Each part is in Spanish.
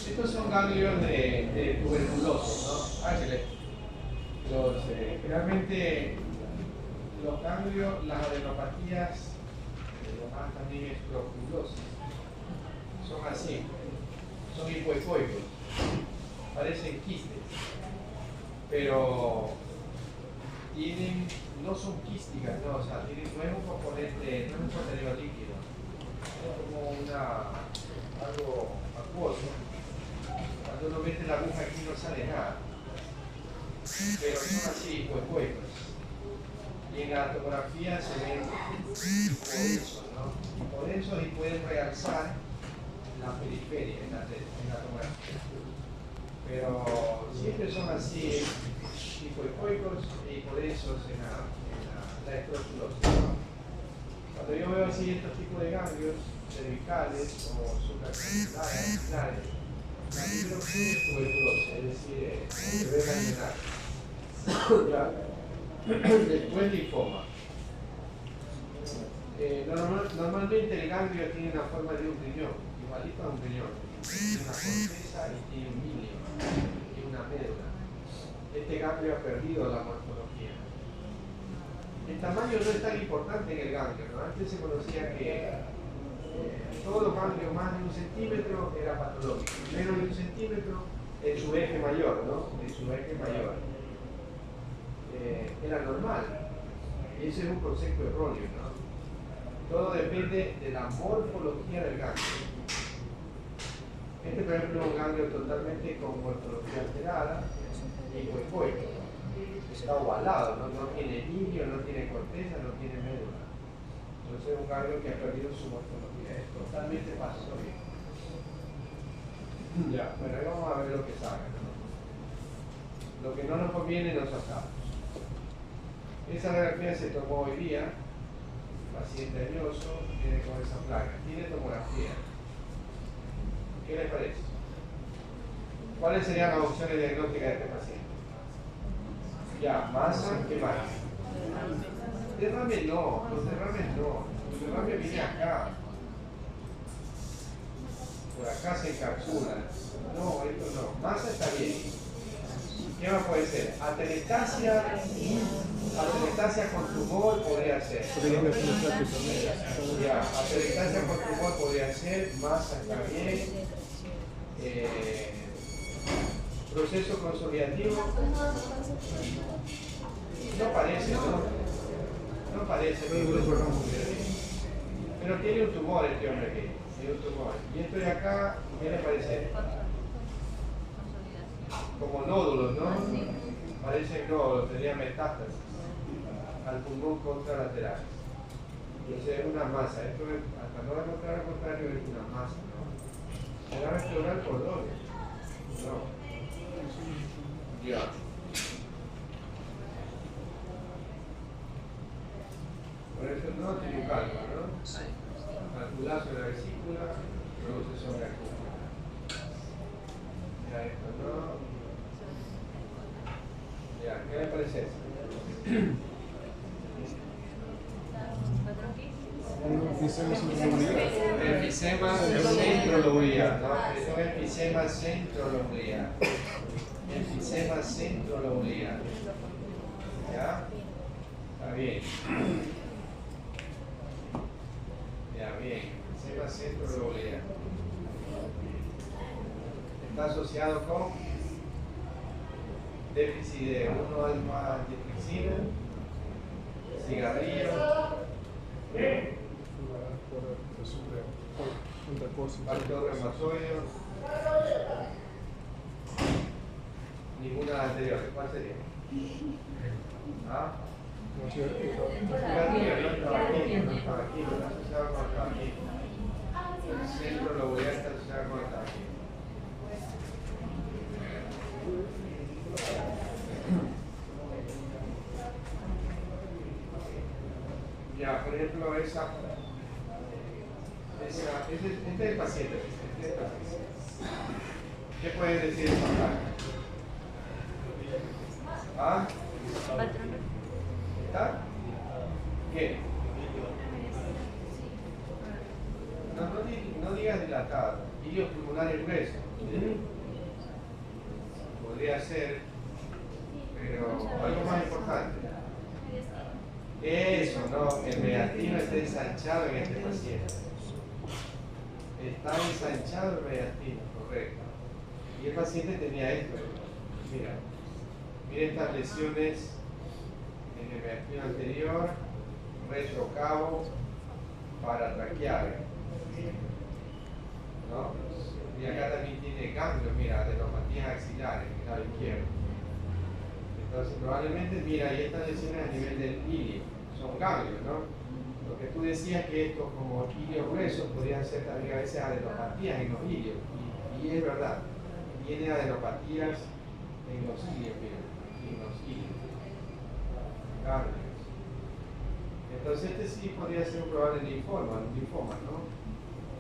Estos son ganglios de tuberculosis, ¿no? Ángeles. Realmente los ganglios, las adenopatías, lo más también es tuberculosis, son así, son hipoecoicos, parecen quistes, pero tienen, no son quísticas, no, o sea, tienen, no es un componente, no es un contenido líquido, es como algo acuoso. Cuando uno mete la aguja aquí no sale nada, pero son así, hipoecoicos. Y en la tomografía se ven hipodensos, ¿no? Hipodensos y pueden realzar la periferia en la tomografía. Pero siempre son así, hipoecoicos e hipodensos en la escrofulosis. Cuando yo veo así estos tipos de ganglios cervicales o supraclavículas, la primera opción es tuberculosis, es decir, se ve ganglionar. Después linfoma. Normalmente el ganglio tiene la forma de un riñón, igualito a un riñón. Tiene una corteza y tiene un milio y una médula. Este ganglio ha perdido la morfología. El tamaño no es tan importante en el ganglio, ¿no? Antes se conocía que todos los ganglios más de 1 centímetro era patológico, menos de 1 centímetro en su eje mayor, ¿no? En su eje mayor. Era normal. Y ese es un concepto erróneo, ¿no? Todo depende de la morfología del ganglio. Este, por ejemplo, es un ganglio totalmente con morfología alterada y hipoecoico. Está ovalado, no tiene milio, no tiene corteza, no tiene médula. Entonces es un ganglio que ha perdido su morfología. Es totalmente patológico. Ya, bueno, ahí vamos a ver lo que salga, ¿no? Lo que no nos conviene nos sacamos. Esa radiografía se tomó hoy día, paciente añoso, viene con esa placa, tiene tomografía. ¿Qué les parece? ¿Cuáles serían las opciones diagnósticas de este paciente? Ya, masa, ¿qué más? Derrame no, los derrames no. Los derrames vienen acá. Por acá se encapsula. No, esto no. Masa está bien. ¿Qué más puede ser? Atelectasia con tumor podría ser. Ya, atelectasia con tumor podría ser, masa está bien. Proceso consolidativo. No parece, ¿no? No parece. Pero tiene un tumor este hombre aquí. Tiene un tumor. Y esto de acá, ¿qué le parece? Como nódulos, ¿no? Parecen nódulos, tendría metástasis al pulmón contralateral. Entonces es una masa, esto es, hasta no demostrar lo contrario, es una masa, ¿no? ¿Será restaurar por dónde? No. Ya. Por eso no tiene un cálculo, ¿no? Calculazo de la vesícula, produce sobreacúmulo. Ya, esto no. Ya, ¿qué le parece eso? Enfisema centrolobulía, ¿no? Esto es enfisema centrolobulía. Enfisema centrolobulía. ¿Ya? Está bien. Ya, bien. Enfisema centrolobulía. Está asociado con déficit de 1-alfa-antitrypsina, cigarrillo, factor reumatoideo, ninguna de las anteriores. ¿Cuál sería? ¿Ah? Cigarrillo, no estaba aquí, no estaba asociado con el tabaquismo. El centro lobular está asociado con el tabaquismo. Ya, por ejemplo, este es el paciente. ¿Qué puedes decir de esta placa? ¿Ah? ¿Está? ¿Qué? fatigas dilatadas, ilios pulmonares gruesos. Podría ser, pero algo más importante. Eso, ¿no? El mediastino está ensanchado en este paciente. Está ensanchado el mediastino, correcto. Y el paciente tenía esto. Mira estas lesiones en el mediastino anterior, retrocavo, paratraqueal, ¿no? Y acá también tiene ganglios, mira, adenopatías axilares, en el lado izquierdo. Entonces probablemente, mira, y estas lesiones a nivel del ilio, son ganglios, ¿no? Lo que tú decías que estos como ilios gruesos podrían ser también a veces adenopatías en los ilios, y es verdad, tiene adenopatías en los ilios, mira, en los ilios, ganglios. Entonces este sí podría ser un probable linfoma, ¿no?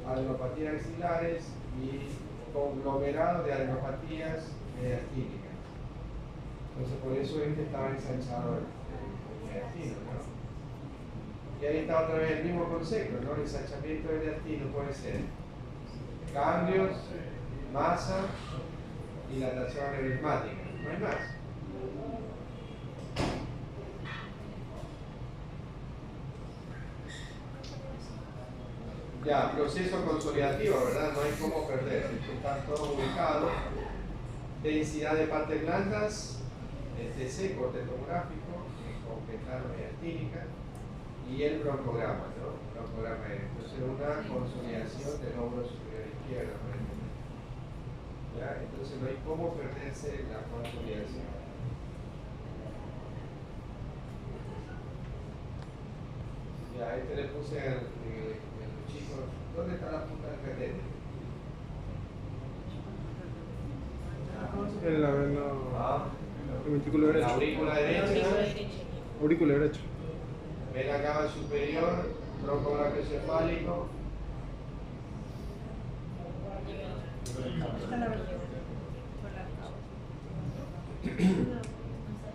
Adenopatías axilares y conglomerado de adenopatías mediastínicas. Entonces por eso estaba ensanchado el mediastino, ¿no? Y ahí está otra vez el mismo concepto, ¿no? El ensanchamiento del mediastino puede ser cambios, masa, dilatación aneurismática, no hay más. Ya, proceso consolidativo, ¿verdad? No hay cómo perderse. Está todo ubicado. Densidad de partes blandas, el TC, corte tomográfico, completar mediastínica, y el broncograma, ¿no? Broncograma es entonces una consolidación del hombro superior izquierdo. ¿Ya? Entonces no hay cómo perderse la consolidación. Ya, este le puse el chico. ¿Dónde está la punta del catete? En la vena. El ventrículo derecho. La aurícula derecha. Aurícula derecha. Vena cava superior, tronco brachiocefálico.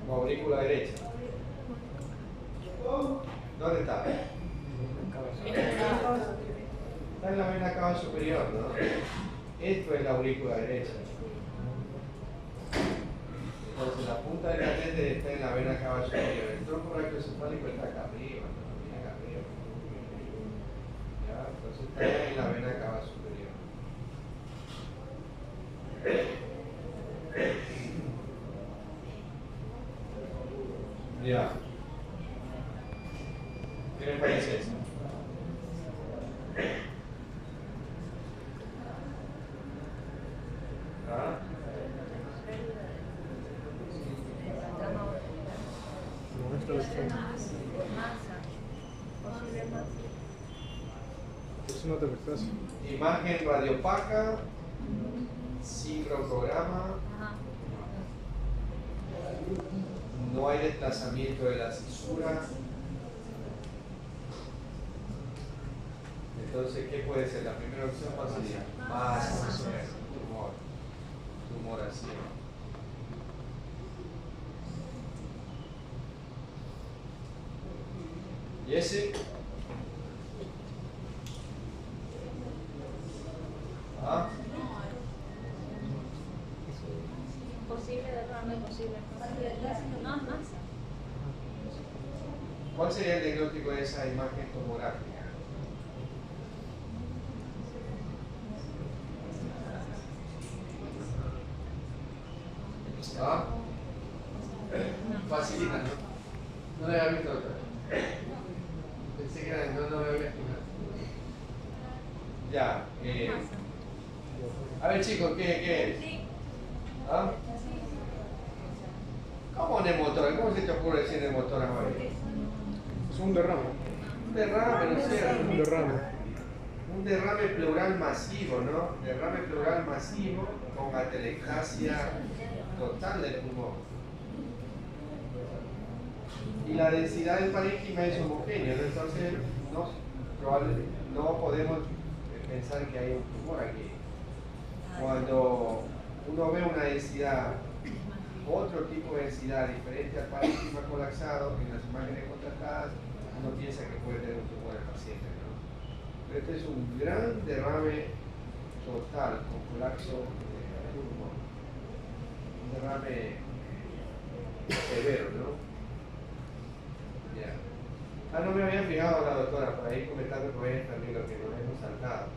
Aurícula derecha. ¿Dónde está? Está en la vena cava superior, ¿no? Esto es la aurícula derecha. Entonces la punta del catete está en la vena cava superior. El tronco brachiocefálico está acá arriba, ¿no? Viene acá arriba. ¿Ya? Entonces está en la vena cava superior. Ya. ¿Qué les parece eso? ¿Ah? Es una telestasia. Imagen radiopaca, sin broncograma, no hay desplazamiento de la cisura. Entonces, ¿qué puede ser? La primera opción, ¿cuál sería? Masa, tumor. Tumor así. ¿Y ese? ¿Ah? Posible derrame, posible. No, es masa. ¿Cuál sería el diagnóstico de esa imagen tomográfica? ¿Ah? Facilita, ¿no? No le había visto otra. Pensé que era, no me había visto. Ya. A ver, chicos, ¿qué es? ¿Ah? ¿Cómo neumotórax? ¿Cómo se te ocurre decir neumotórax ahora? Es un derrame. Un derrame, ¿no es cierto? Un derrame. Un derrame pleural masivo, ¿no? Derrame pleural masivo con atelectasia total del pulmón. Y la densidad del parénquima es homogénea, ¿no? Entonces no podemos pensar que hay un tumor aquí. Cuando uno ve una densidad, otro tipo de densidad diferente al parénquima colapsado en las imágenes contrastadas, uno piensa que puede tener un tumor el paciente, ¿no? Este es un gran derrame total con colapso de pulmón. Un derrame severo, ¿no? Ya. Ah, no me había fijado la doctora, por ahí comentando con ella también lo que nos hemos saltado.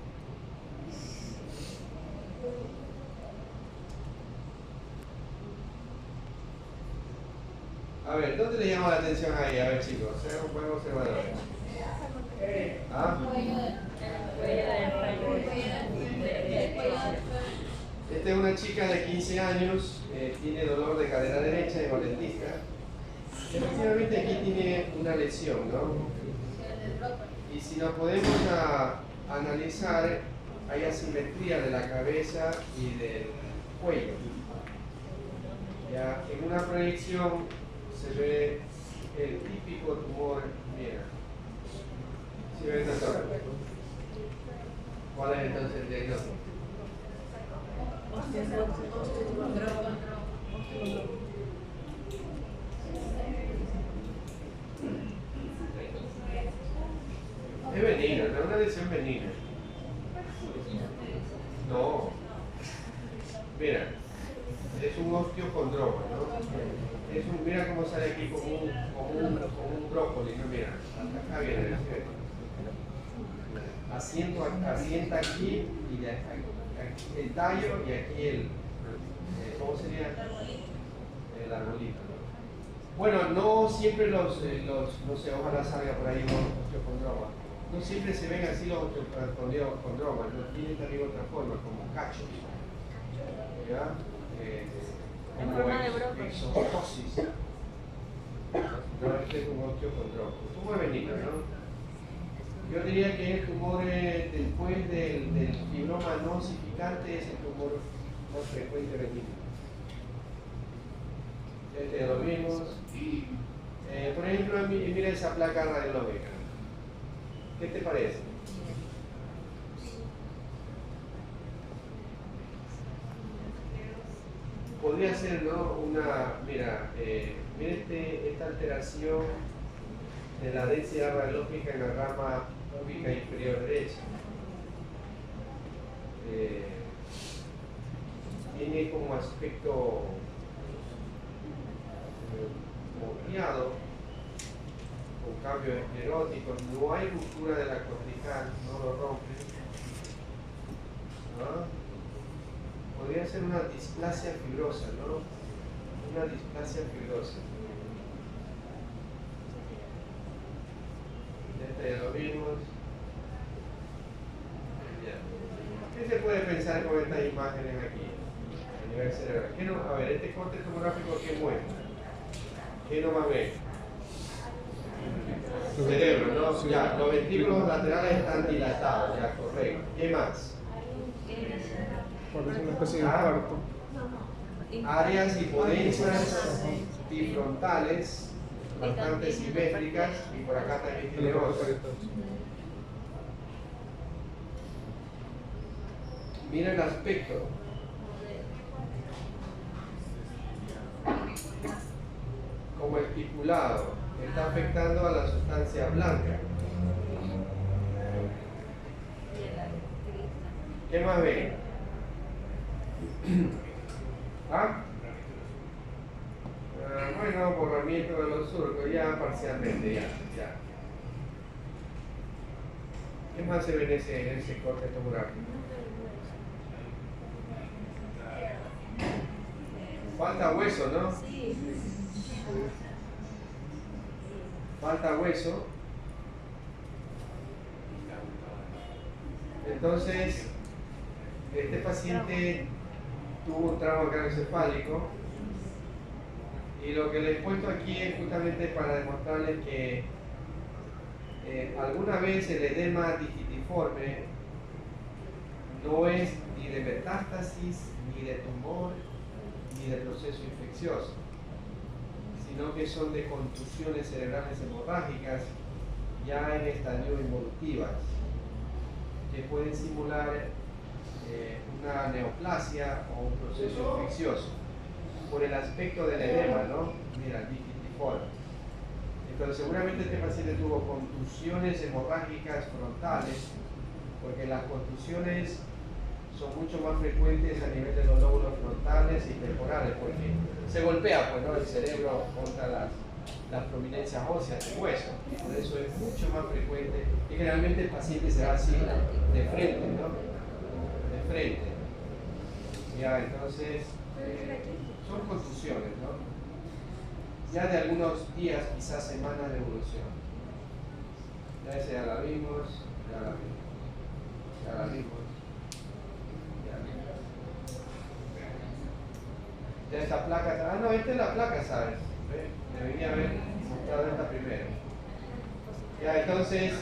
A ver, ¿dónde le llama la atención ahí? A ver, chicos, sean un buen observador. ¿Ah? Esta es una chica de 15 años, tiene dolor de cadera derecha y valentista. Efectivamente aquí tiene una lesión, ¿no? Y si nos podemos analizar, hay asimetría de la cabeza y del cuello. Ya, en una proyección se ve el típico tumor, mira. ¿Sí ven, doctor? ¿Cuál es entonces el diagnóstico? Es benigna, no es una lesión benigna. No. Mira, es un osteocondroma, ¿no? Es un, mira cómo sale aquí como un brócoli, ¿no? Mira, acá viene, asienta aquí y aquí el tallo y aquí el, ¿cómo sería? El arbolito, ¿no? Bueno, no siempre no sé, ojalá salga por ahí un osteocondroma. No siempre se ven así los osteocondromas, no tienen también otra forma, como cachos. ¿Ya? En forma de brócoli. Exostosis. No, este es un osteocondroma. Un tumor benigno, ¿no? Yo diría que el tumor después del fibroma no osificante es el tumor más frecuente benigno. Este lo vimos. Por ejemplo, mira esa placa radiológica. ¿Qué te parece? Podría ser, ¿no? Mira esta alteración de la densidad radiológica en la rama púbica inferior derecha. Tiene como aspecto moteado, con cambios escleróticos, no hay ruptura de la cortical, no lo rompe. ¿No? Podría ser una displasia fibrosa, ¿no? Una displasia fibrosa. Este ya lo vimos. ¿Qué se puede pensar con estas imágenes aquí? A nivel cerebral. A ver, este corte tomográfico, ¿qué muestra? ¿Qué no va a ver? Cerebro, ¿no? Ya, los ventrículos laterales están dilatados, ya, correcto. ¿Qué más? Parece una especie de infarto. Áreas hipodensas bifrontales, bastante simétricas, y por acá también tiene otra. Mira el aspecto. Como estipulado, está afectando a la sustancia blanca. ¿Qué más ven? ¿Ah? Bueno, borramiento de los surcos, ya parcialmente, ya. ¿Qué más se ve en ese corte tomográfico? Falta hueso, ¿no? Sí. Falta hueso. Entonces, este paciente tuvo un trauma craneoencefálico y lo que les he puesto aquí es justamente para demostrarles que alguna vez el edema digitiforme no es ni de metástasis, ni de tumor, ni de proceso infeccioso, sino que son de contusiones cerebrales hemorrágicas ya en estadio involutivas, que pueden simular una neoplasia o un proceso infeccioso por el aspecto del edema, ¿no? Mira, digitiforme. Entonces seguramente este paciente tuvo contusiones hemorrágicas frontales porque las contusiones son mucho más frecuentes a nivel de los lóbulos frontales y temporales, porque se golpea pues, ¿no? el cerebro contra las prominencias óseas del hueso, y por eso es mucho más frecuente, y generalmente el paciente se va así de frente, ¿no? De frente. Ya, entonces, son contusiones, ¿no? Ya de algunos días, quizás semanas de evolución. Ya ese ya la vimos, ya la vimos, ya la vimos, ya la vimos. Ya esta placa, no, esta es la placa, ¿sabes? ¿Ve? Debería haber mostrado esta primero. Ya, entonces,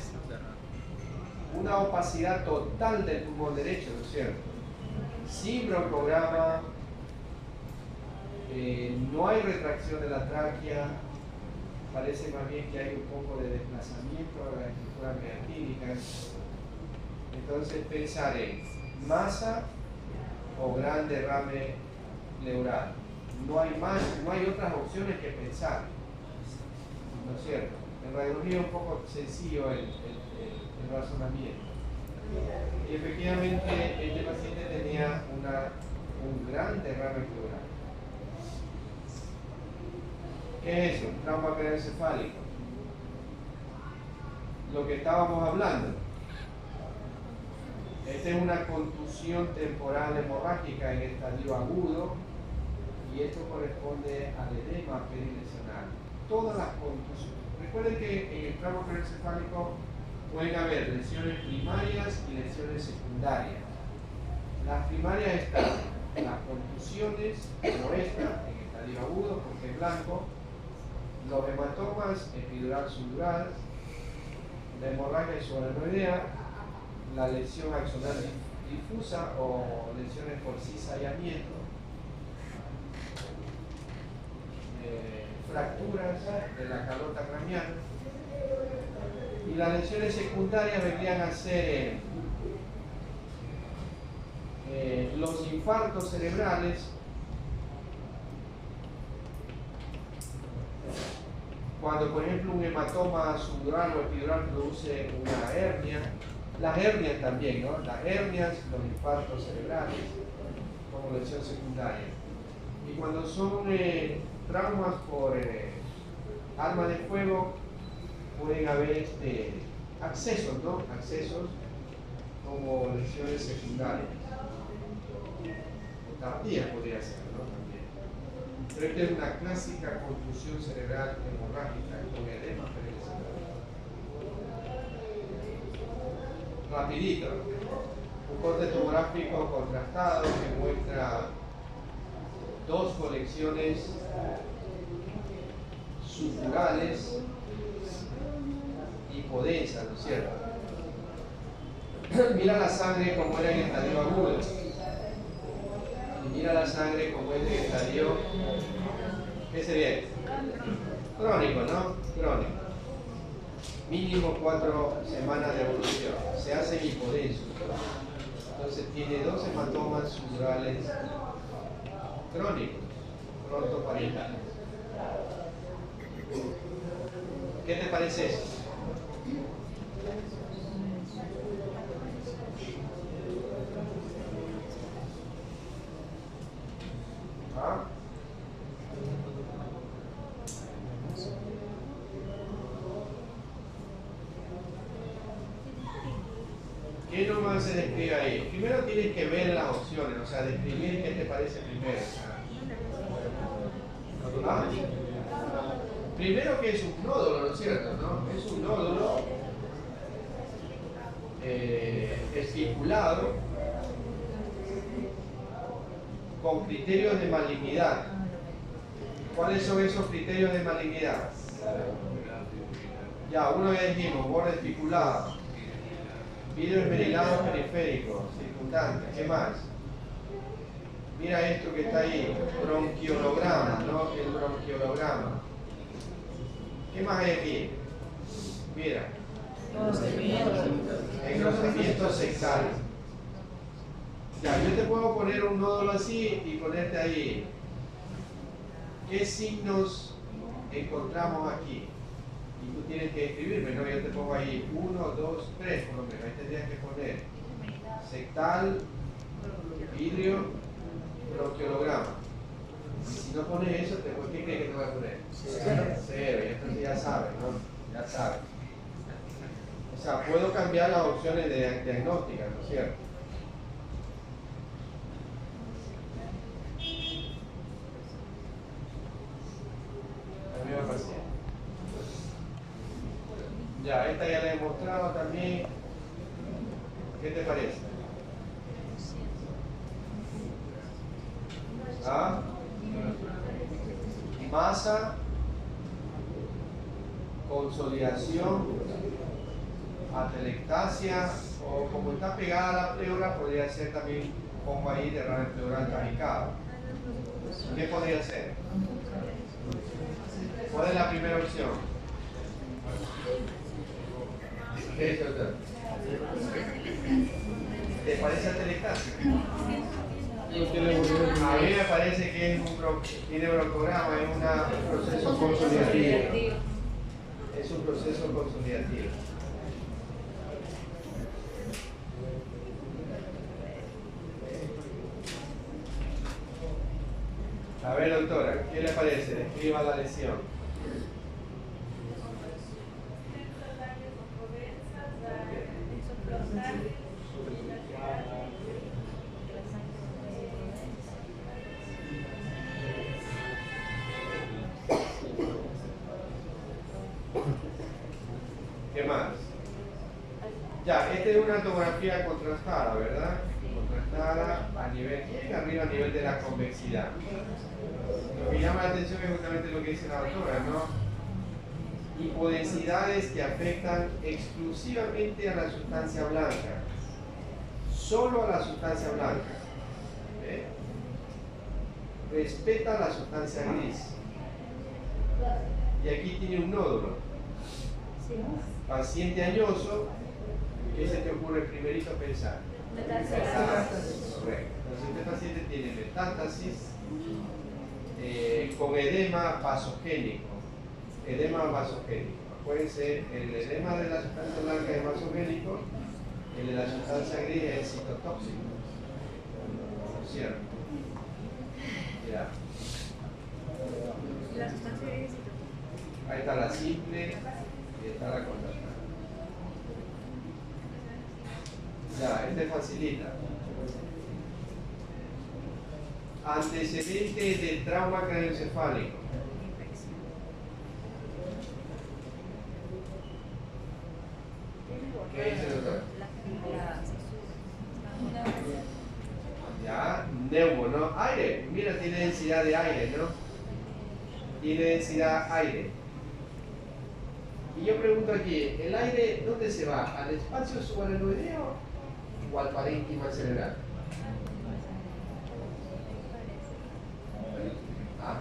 una opacidad total del pulmón derecho, ¿no es cierto? Sin broncograma, no hay retracción de la tráquea, parece más bien que hay un poco de desplazamiento de la estructura meatínica. Entonces pensar en masa o gran derrame pleural. No hay más, no hay otras opciones que pensar, ¿no es cierto? En radiología es un poco sencillo el razonamiento. Y efectivamente este paciente tenía un gran derrame pleural. ¿Qué es eso? Trauma craneoencefálico. Lo que estábamos hablando. Esta es una contusión temporal hemorrágica en estadio agudo y esto corresponde al edema perilesional. Todas las contusiones. Recuerden que en el trauma craneoencefálico pueden haber lesiones primarias y lesiones secundarias. Las primarias están las contusiones, como esta, en estadio agudo, porque es blanco, los hematomas epidural subdural, la hemorragia subarachnoidea, la lesión axonal difusa o lesiones por cizallamiento, fracturas de la calota craneal, y las lesiones secundarias vendrían a ser los infartos cerebrales, cuando por ejemplo un hematoma subdural o epidural produce una hernia, las hernias también, ¿no? Las hernias, los infartos cerebrales como lesión secundaria. Y cuando son traumas por arma de fuego, pueden haber accesos, ¿no? Accesos como lesiones secundarias. O tardías podría ser, ¿no? También. Pero esta es una clásica contusión cerebral hemorrágica con edema perilesional. Rapidito, un corte tomográfico contrastado que muestra dos colecciones subdurales hipodensas, ¿no es cierto? Mira la sangre como era en estadio agudo y mira la sangre como es en estadio, ¿qué sería? Crónico, ¿no? Crónico. Mínimo 4 semanas de evolución. Se hace hipodenso. Entonces tiene 2 hematomas subdurales crónicos, frontoparietales. ¿Qué te parece eso? ¿Ah? ¿Qué nomás se describe ahí? Primero tienes que ver las opciones, o sea, describir qué te parece primero. ¿Ah? Primero que es un nódulo, ¿no es cierto? ¿No? Es un nódulo estipulado con criterios de malignidad. ¿Cuáles son esos criterios de malignidad? Ya, uno ya dijimos, borde esticulado, vidrio esmerilado periférico, circundante, ¿qué más? Mira esto que está ahí, bronquiolograma, ¿no? El bronquiolograma. ¿Qué más hay aquí? Mira. Engrosamiento sectal. Ya, yo te puedo poner un nódulo así y ponerte ahí. ¿Qué signos encontramos aquí? Y tú tienes que escribirme, ¿no? Yo te pongo ahí 1, 2, 3, por lo menos. Ahí tendrías que poner sectal, vidrio, bronquiolograma. Y si no pones eso, ¿qué crees que te voy a poner? Cero. Y entonces ya sabes, ¿no? Ya sabes. O sea, puedo cambiar las opciones de diagnóstica, ¿no es cierto? La misma paciente. Ya, esta ya la he mostrado también. ¿Qué te parece? ¿Ah? Masa, consolidación, atelectasia, o como está pegada a la pleura, podría ser también, pongo ahí derrame pleural kamikaze. ¿Qué podría ser? ¿Cuál es la primera opción? ¿Qué es otra? ¿Te parece atelectasia? A mí me parece que es tiene broncograma, es un proceso consolidativo. Es un proceso consolidativo. A ver, doctora, ¿qué le parece? Describa la lesión. ¿Qué más? Ya, esta es una tomografía contrastada, ¿verdad? Contrastada a nivel, bien arriba a nivel de la convexidad. Lo que llama la atención es justamente lo que dice la doctora, ¿no? Hipodensidades que afectan exclusivamente a la sustancia blanca. Solo a la sustancia blanca. ¿Eh? Respeta la sustancia gris. Y aquí tiene un nódulo. Paciente añoso, ¿qué se te ocurre primerito pensar? Metástasis. Correcto. Entonces este paciente tiene metástasis con edema vasogénico. Edema vasogénico. Puede ser el edema de la sustancia blanca es vasogénico, el de la sustancia gris es citotóxico. ¿No es cierto? Mira. La sustancia gris es citotóxica. Ahí está la simple y está la contrastada. Ya, este facilita. Antecedentes del trauma craneoencefálico. ¿Qué dice el doctor? Ya, neumo, ¿no? Aire. Mira, tiene densidad de aire, ¿no? Tiene densidad aire. Y yo pregunto aquí, ¿el aire dónde se va? ¿Al espacio subaracnoideo o al parénquima cerebral? ¿Ah?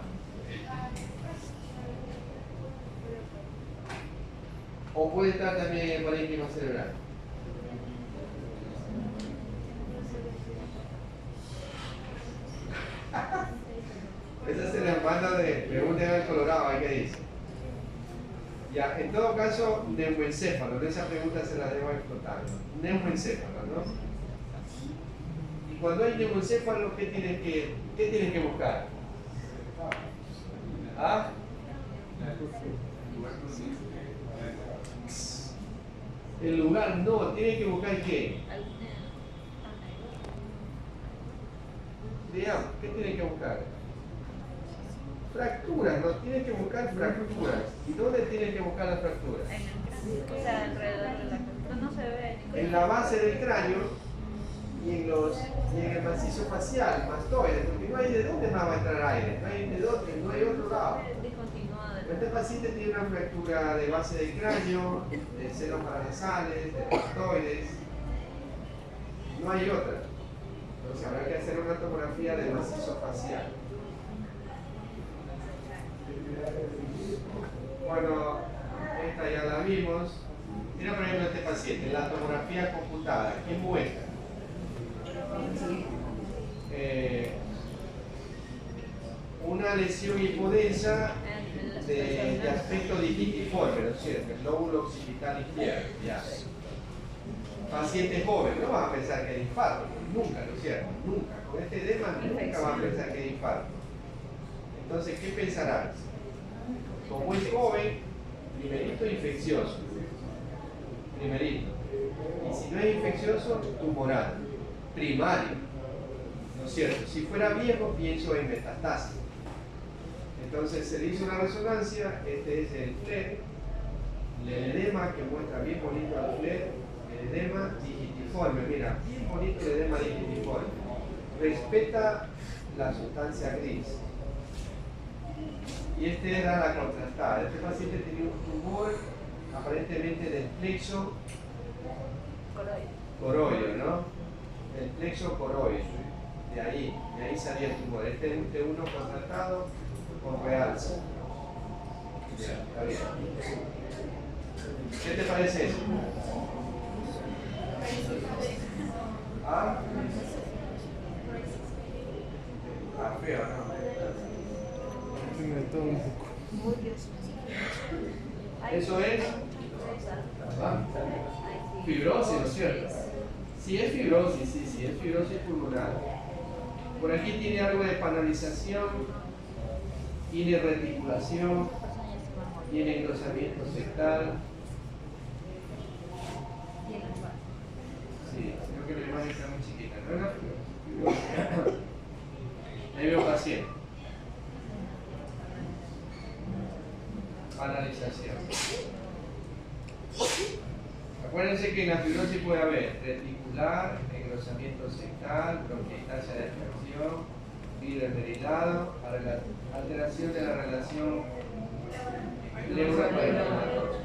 ¿O puede estar también en el parénquima cerebral? Esa se la manda de pregunta del Colorado, ¿ahí qué dice? Ya, en todo caso, neumoencéfalo, esa pregunta se la debo explotar, ¿no? Neumoencéfalo, ¿no? Y cuando hay neumoencéfalo, ¿qué tienen que buscar? ¿Ah? El lugar no, tienen que buscar ¿qué? Digamos, ¿qué tienen que buscar? Fracturas, no, tienen que buscar fracturas. ¿Y dónde tienen que buscar las fracturas? En el cráneo, o sea, alrededor de la cabeza. No se ve. En la base del cráneo y en el macizo facial, mastoide, porque no hay de dónde más va a entrar aire, no hay de dónde, no hay otro lado. Discontinuado. Este paciente tiene una fractura de base del cráneo, de senos paranasales, de mastoides, no hay otra. Entonces habrá que hacer una tomografía de macizo facial. Bueno, esta ya la vimos. Mira por ejemplo este paciente, la tomografía computada, ¿qué muestra? Una lesión hipodensa de aspecto digitiforme, ¿no es cierto? El lóbulo occipital izquierdo, ya. Paciente joven, no vas a pensar que es infarto, nunca, ¿no es cierto? Nunca. Con este edema nunca vas a pensar que es infarto. Entonces, ¿qué pensarás? Como es joven, primerito infeccioso. Primerito. Y si no es infeccioso, tumoral. Primario. ¿No es cierto? Si fuera viejo, pienso en metastasis. Entonces se le hizo una resonancia, este es el FLER, el edema que muestra bien bonito el FLER, el edema digitiforme, mira, bien bonito el edema digitiforme. Respeta la sustancia gris. Y este era la contrastada. Este paciente tenía un tumor aparentemente del plexo coroideo, ¿no? El plexo coroideo. De ahí salía el tumor. Este es un T1 contrastado con realza. Ya, está bien. ¿Qué te parece eso? ¿Ah? Ah, feo, ¿no? Tiene todo un poco. Eso es fibrosis, ¿no es cierto? Si es fibrosis, sí, es fibrosis pulmonar. Por aquí tiene algo de panalización, tiene reticulación, tiene engrosamiento sectal. Sí, creo que la imagen está muy chiquita, ¿no? Ahí veo paciente. Panalización. Acuérdense que en la fibrosis puede haber reticular, engrosamiento sectal, bronquiectasia de expansión, vidrio esmerilado, alteración de la relación pleura-parenquimatosa.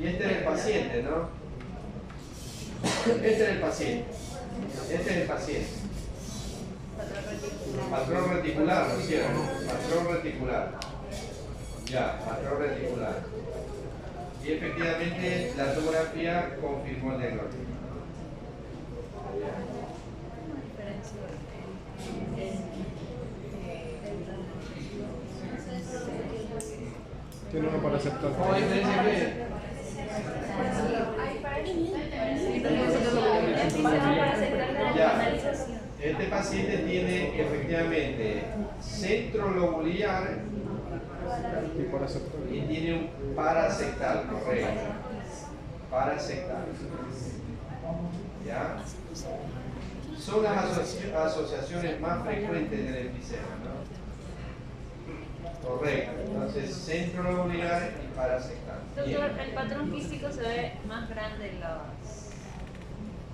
Y este es el paciente, ¿no? Este es el paciente. Este es el paciente. Patrón reticular, ¿no es cierto? Patrón reticular. Ya, patrón reticular. Y efectivamente la tomografía confirmó el diagnóstico. Tiene uno para aceptar. ¿Cómo hay diferencia qué? Ya. Este paciente tiene efectivamente centro lobular Y para aceptar. y tiene un parasectal, correcto. Parasectal. ¿Ya? Son las asociaciones más frecuentes del enfisema, ¿no? Correcto. Entonces, centro lobular y parasectal. Doctor, el patrón quístico se ve más grande en los...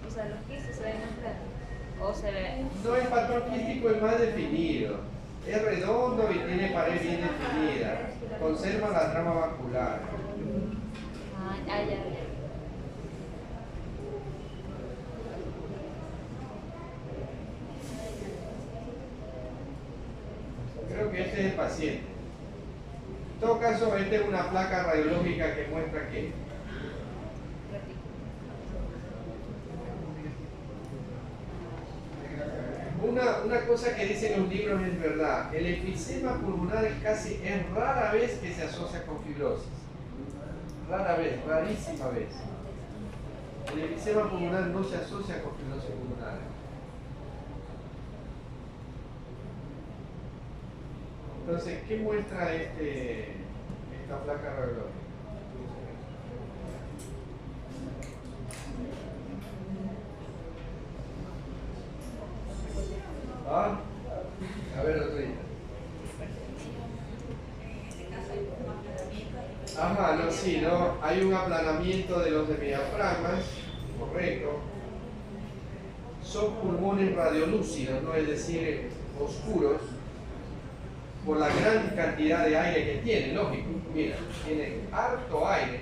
O sea, los quistes se ven más grandes. O se ve... No, el patrón quístico es más definido. Es redondo y tiene pared bien definida. Conserva la trama vacular. Ya. Creo que este es el paciente. En todo caso, esta es una placa radiológica que muestra que una cosa que dicen los libros es verdad. El enfisema pulmonar es rara vez que se asocia con fibrosis. Rara vez, rarísima vez. El enfisema pulmonar no se asocia con fibrosis pulmonar. Entonces, ¿qué muestra esta placa radiológica? ¿Ah? A ver, otro día. Ajá, no, sí, ¿no? Hay un aplanamiento de los diafragmas, correcto. Son pulmones radiolúcidos, ¿no? Es decir, oscuros, por la gran cantidad de aire que tiene, lógico. Mira, tiene harto aire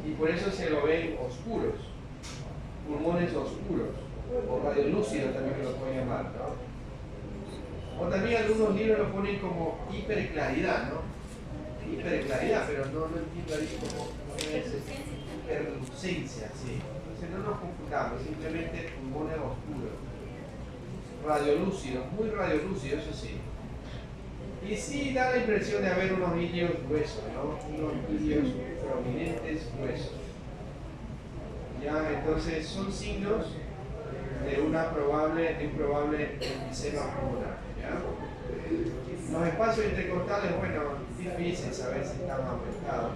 y por eso se lo ven oscuros. Pulmones oscuros, o radiolúcidos también lo pueden llamar, ¿no? O también algunos libros lo ponen como hiperclaridad, ¿no? Hiperclaridad, pero no entiendo ahí cómo es hiperlucencia, sí. Entonces no nos confundamos, simplemente pulmones oscuros. radiolúcidos, muy radiolúcidos, eso sí. Y sí da la impresión de haber unos ilios gruesos, ¿no? Unos ilios prominentes gruesos. Ya, entonces son signos de un probable enfisema pulmonar. ¿Ya? Los espacios intercostales, bueno, difícil saber si están aumentados.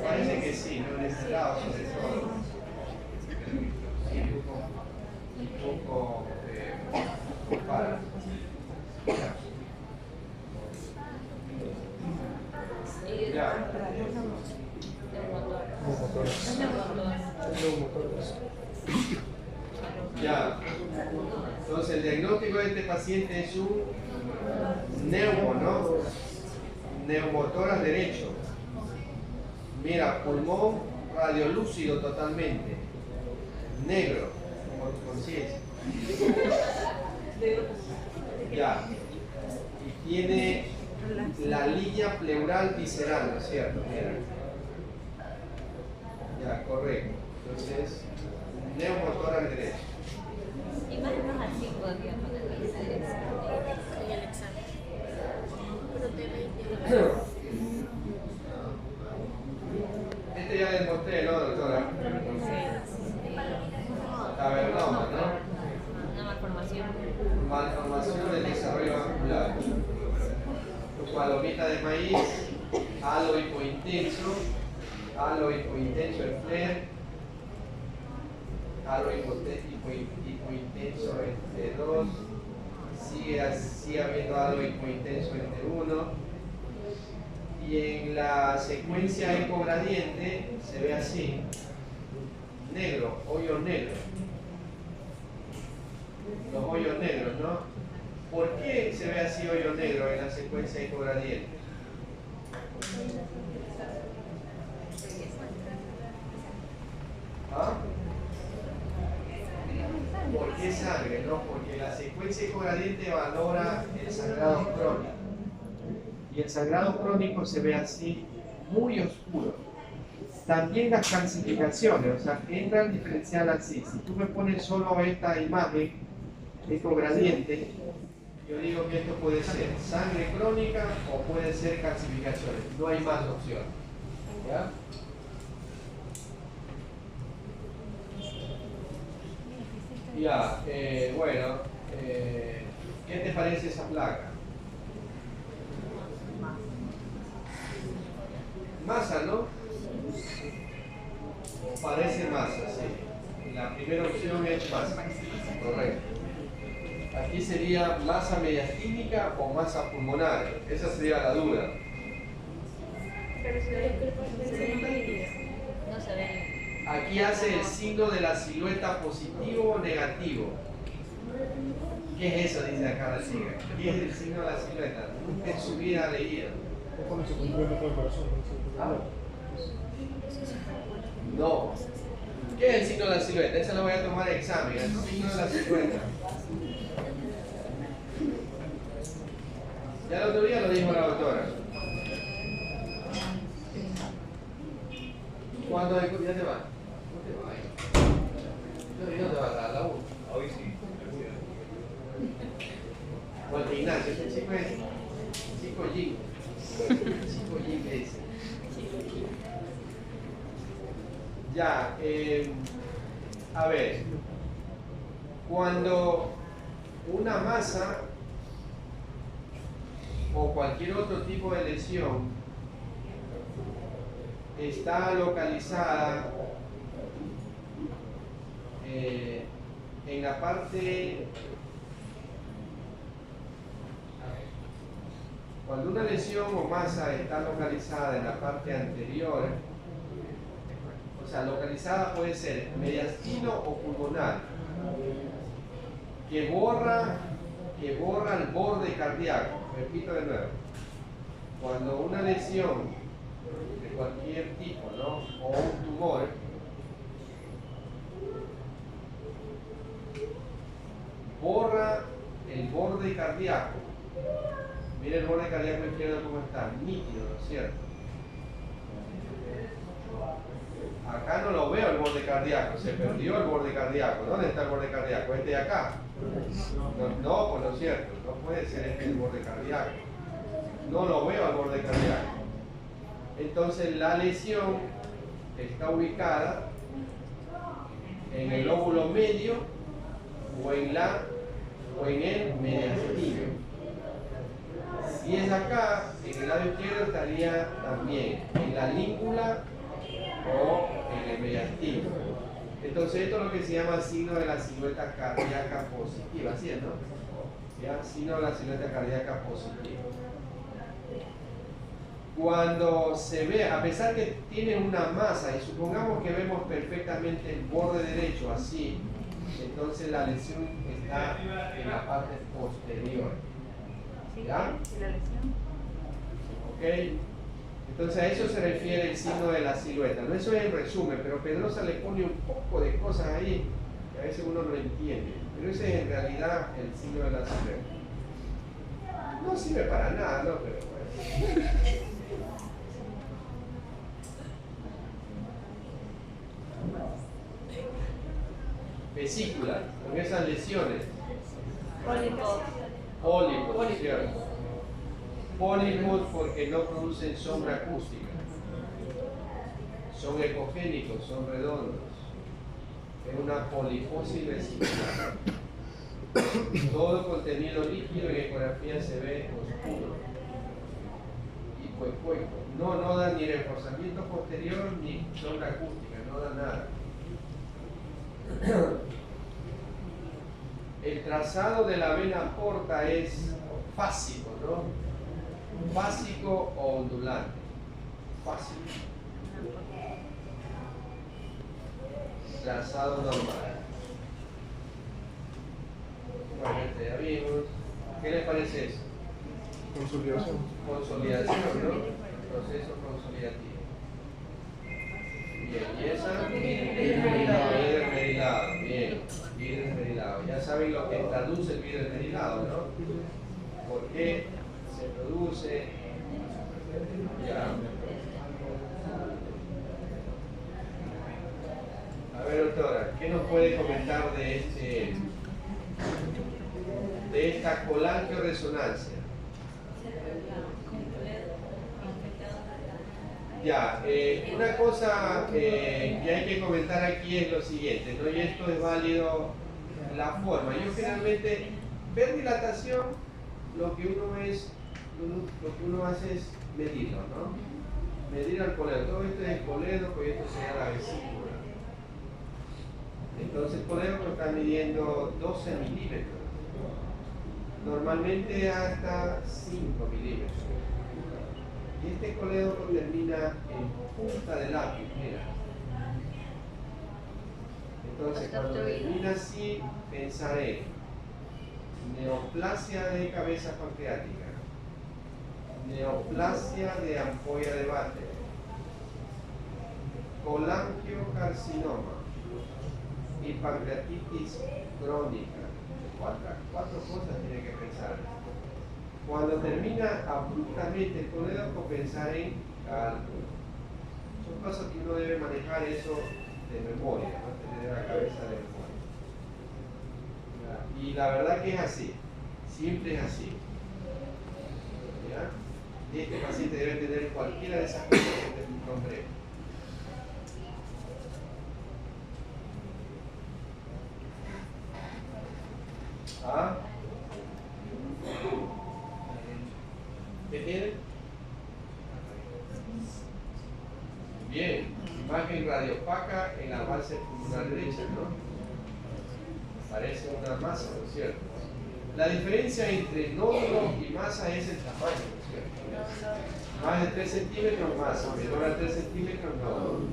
Parece que sí, ¿no? En este lado sobre todo. Sí, un poco para. Ya. Ya. Entonces el diagnóstico de este paciente es un neumo, ¿no? Neumotórax derecho. Mira, pulmón radiolúcido totalmente. Negro, como tu conciencia. Ya. Y tiene la línea pleural visceral, ¿no es cierto? Mira. Ya, correcto. Entonces, neumotórax derecho. Y más o menos así podría ponerle en el examen. Este ya le mostré, ¿no, doctora? Cavernoma, ¿no? Una malformación. Malformación del desarrollo vascular. Palomita de maíz, halo hipointenso el flare, halo hipointenso entre 2, sigue habiendo halo hipointenso entre 1. Y en la secuencia ecogradiente se ve así, negro, hoyo negro. Los hoyos negros, ¿no? ¿Por qué se ve así hoyo negro en la secuencia ecogradiente? ¿Ah? ¿Por qué sangre? No, porque la secuencia ecogradiente valora el sangrado crónico. Y el sangrado crónico se ve así, muy oscuro. También las calcificaciones, o sea, entra el diferencial así. Si tú me pones solo esta imagen ecogradiente, yo digo que esto puede ser sangre crónica o puede ser calcificaciones. No hay más opción. ¿Ya? Ya, bueno, ¿qué te parece esa placa? Masa, ¿no? Parece masa, sí. La primera opción es masa, correcto. Aquí sería masa mediastínica o masa pulmonar. Esa sería la duda. Pero no se ve. Aquí hace el signo de la silueta positivo o negativo. ¿Qué es eso? Dice acá la chica. ¿Qué es el signo de la silueta? Nunca en su vida ha leído. No. ¿Qué es el signo de la silueta? Esa la voy a tomar en examen. El signo de la silueta. Ya el otro día lo dijo la doctora. ¿Cuándo ya te vas? No te vas. ¿No te vas a la U? Hoy sí. Juan Ignacio, ese chico es chico Jim. Chico Jim le dice. Ya, a ver, cuando una masa o cualquier otro tipo de lesión está localizada en la parte, cuando una lesión o masa está localizada en la parte anterior, o sea, localizada puede ser mediastino o pulmonar, que borra el borde cardíaco. Repito de nuevo, cuando una lesión de cualquier tipo, ¿no? O un tumor borra el borde cardíaco. Mira el borde cardíaco izquierdo cómo está, nítido, ¿no es cierto? Acá no lo veo el borde cardíaco, se perdió el borde cardíaco. ¿Dónde está el borde cardíaco? Este de acá. No, por lo cierto, no puede ser el borde cardíaco. No lo veo al borde cardíaco. Entonces la lesión está ubicada en el lóbulo medio o en el mediastino. Si es acá, en el lado izquierdo estaría también en la língula o en el mediastino. Entonces esto es lo que se llama signo de la silueta cardíaca positiva, ¿sí, no? ¿Ya? Signo de la silueta cardíaca positiva. Cuando se ve, a pesar que tiene una masa, y supongamos que vemos perfectamente el borde derecho así, entonces la lesión está en la parte posterior. ¿Ya? ¿Y la lesión? ¿Ok? Entonces a eso se refiere el signo de la silueta. No, eso es el resumen, pero Pedrosa le pone un poco de cosas ahí que a veces uno no entiende. Pero ese es en realidad el signo de la silueta. No sirve para nada, ¿no? Pero bueno. Vesícula, con esas lesiones. Pólipos. Pólipos, ¿cierto? Pólipos porque no producen sombra acústica. Son ecogénicos, son redondos. Es una poliposis vesicular. Todo contenido líquido en ecografía se ve oscuro y cuecueco. No da ni reforzamiento posterior ni sombra acústica, no da nada. El trazado de la vena porta es fásico, ¿no? Fásico o ondulante. Fásico. Trazado normal. Bueno, ya vimos. ¿Qué les parece eso? Consolidación. Consolidación, ¿no? Proceso consolidativo. Bien, y esa Biedermerilado, bien, Biedermerilado. Ya saben lo que traduce el Biedermerilado, ¿no? ¿Por qué se produce? Ya. A ver, doctora, ¿qué nos puede comentar de esta colangioresonancia? Ya, una cosa que hay que comentar aquí es lo siguiente, ¿no? Y esto es válido la forma. Yo generalmente, ver dilatación, lo que uno hace es medirlo, ¿no? Medir al colédoco. Todo esto es el colédoco y esto sería la vesícula. Entonces el colédoco está midiendo 12 milímetros. Normalmente hasta 5 milímetros. Y este colédoco termina en punta de lápiz, mira. Entonces cuando termina así, pensaré neoplasia de cabeza pancreática, neoplasia de ampolla de Vater, colangiocarcinoma y pancreatitis crónica. Cuatro cosas tiene que pensar. Cuando termina abruptamente el colédoco, pensar en cálculo. Son cosas que uno debe manejar eso de memoria, no tener la cabeza de memoria. Y la verdad que es así, siempre es así. ¿Ya? Y este paciente debe tener cualquiera de esas cosas que te nombré. ¿Ah? ¿Qué tiene? Bien, imagen radiopaca en la base pulmonar derecha, ¿no? Parece una masa, ¿no es cierto? La diferencia entre nódulo y masa es el tamaño, ¿no es cierto? Más de 3 centímetros masa, menor a 3 centímetros nódulo.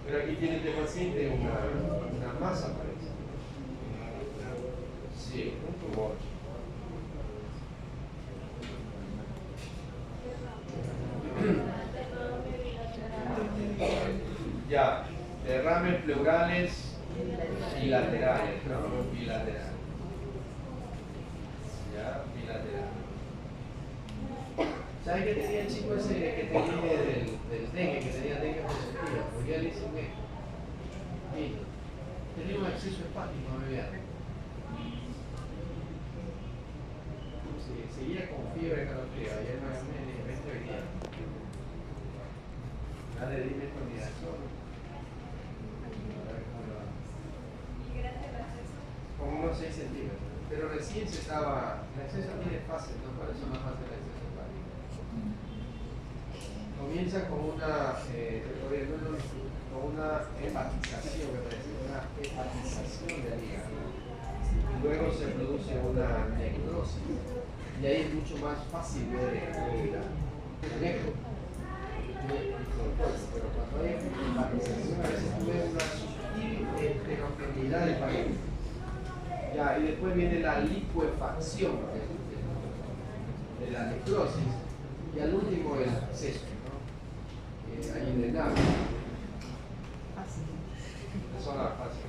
Pero aquí tiene este paciente una masa, parece. Sí, un tumor. Ya, derrames pleurales bilaterales, ¿no? Bilaterales. Ya, bilaterales. ¿Sabes qué tenía el chico ese que te dije del dengue, que tenía dengue positiva? Porque ya le hice un eco. Y tenía un acceso hepático a beber. fiebre, escalofrío. Ayer me dije, vente hoy día. Dale, dime coordinación. Con unos 6 centímetros. Pero recién se estaba. El acceso tiene fase, ¿no? Por eso más fácil el acceso hepático. Comienza con una hepatización, me parece, una hepatización del hígado. Luego se produce una necrosis. Y ahí es mucho más fácil ver el eco. Pero cuando hay hepatización, a veces tú ves una sutil heterogeneidad de paredes. Ya, y después viene la licuefacción de la necrosis. Y al último el acceso, ¿no? Hay drenado. Eso es la fase.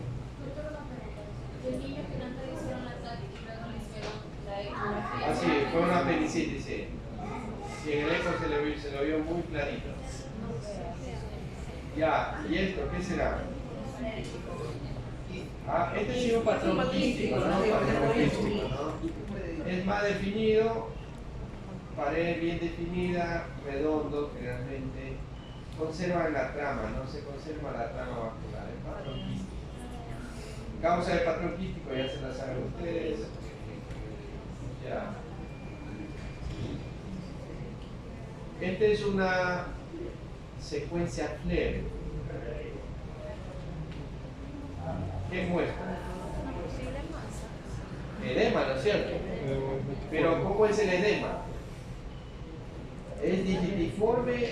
Los niños que antes le hicieron la táctica y luego le hicieron la ecografía. Ah, sí, fue una apendicitis, sí. Y en el eco se lo vio muy clarito. Ya, ¿y esto qué será? Ah, este sí es un patrón quístico, ¿no? Patrón quístico, ¿no? Es más definido, pared bien definida, redondo generalmente. Conservan la trama, no se conserva la trama vascular, es patrón quístico. Causa del patrón quístico ya se la saben ustedes. Ya. Esta es una secuencia FLAIR. ¿Qué muestra? Una posible masa. Edema, ¿no es cierto? Pero ¿cómo es el edema? ¿Es digitiforme?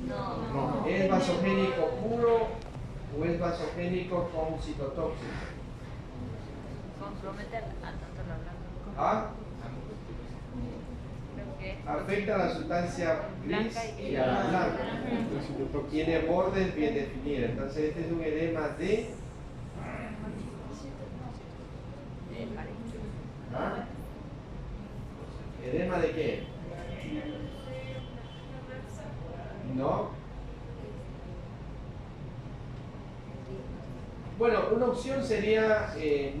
No. ¿Es vasogénico puro o es vasogénico con citotóxico? Compromete a tanto la blanca. ¿Ah? Creo que Afecta a la sustancia gris y a la blanca. Tiene bordes bien definidos. Entonces este es un edema de... ¿Ah? ¿Edema de qué? ¿No? Bueno, una opción sería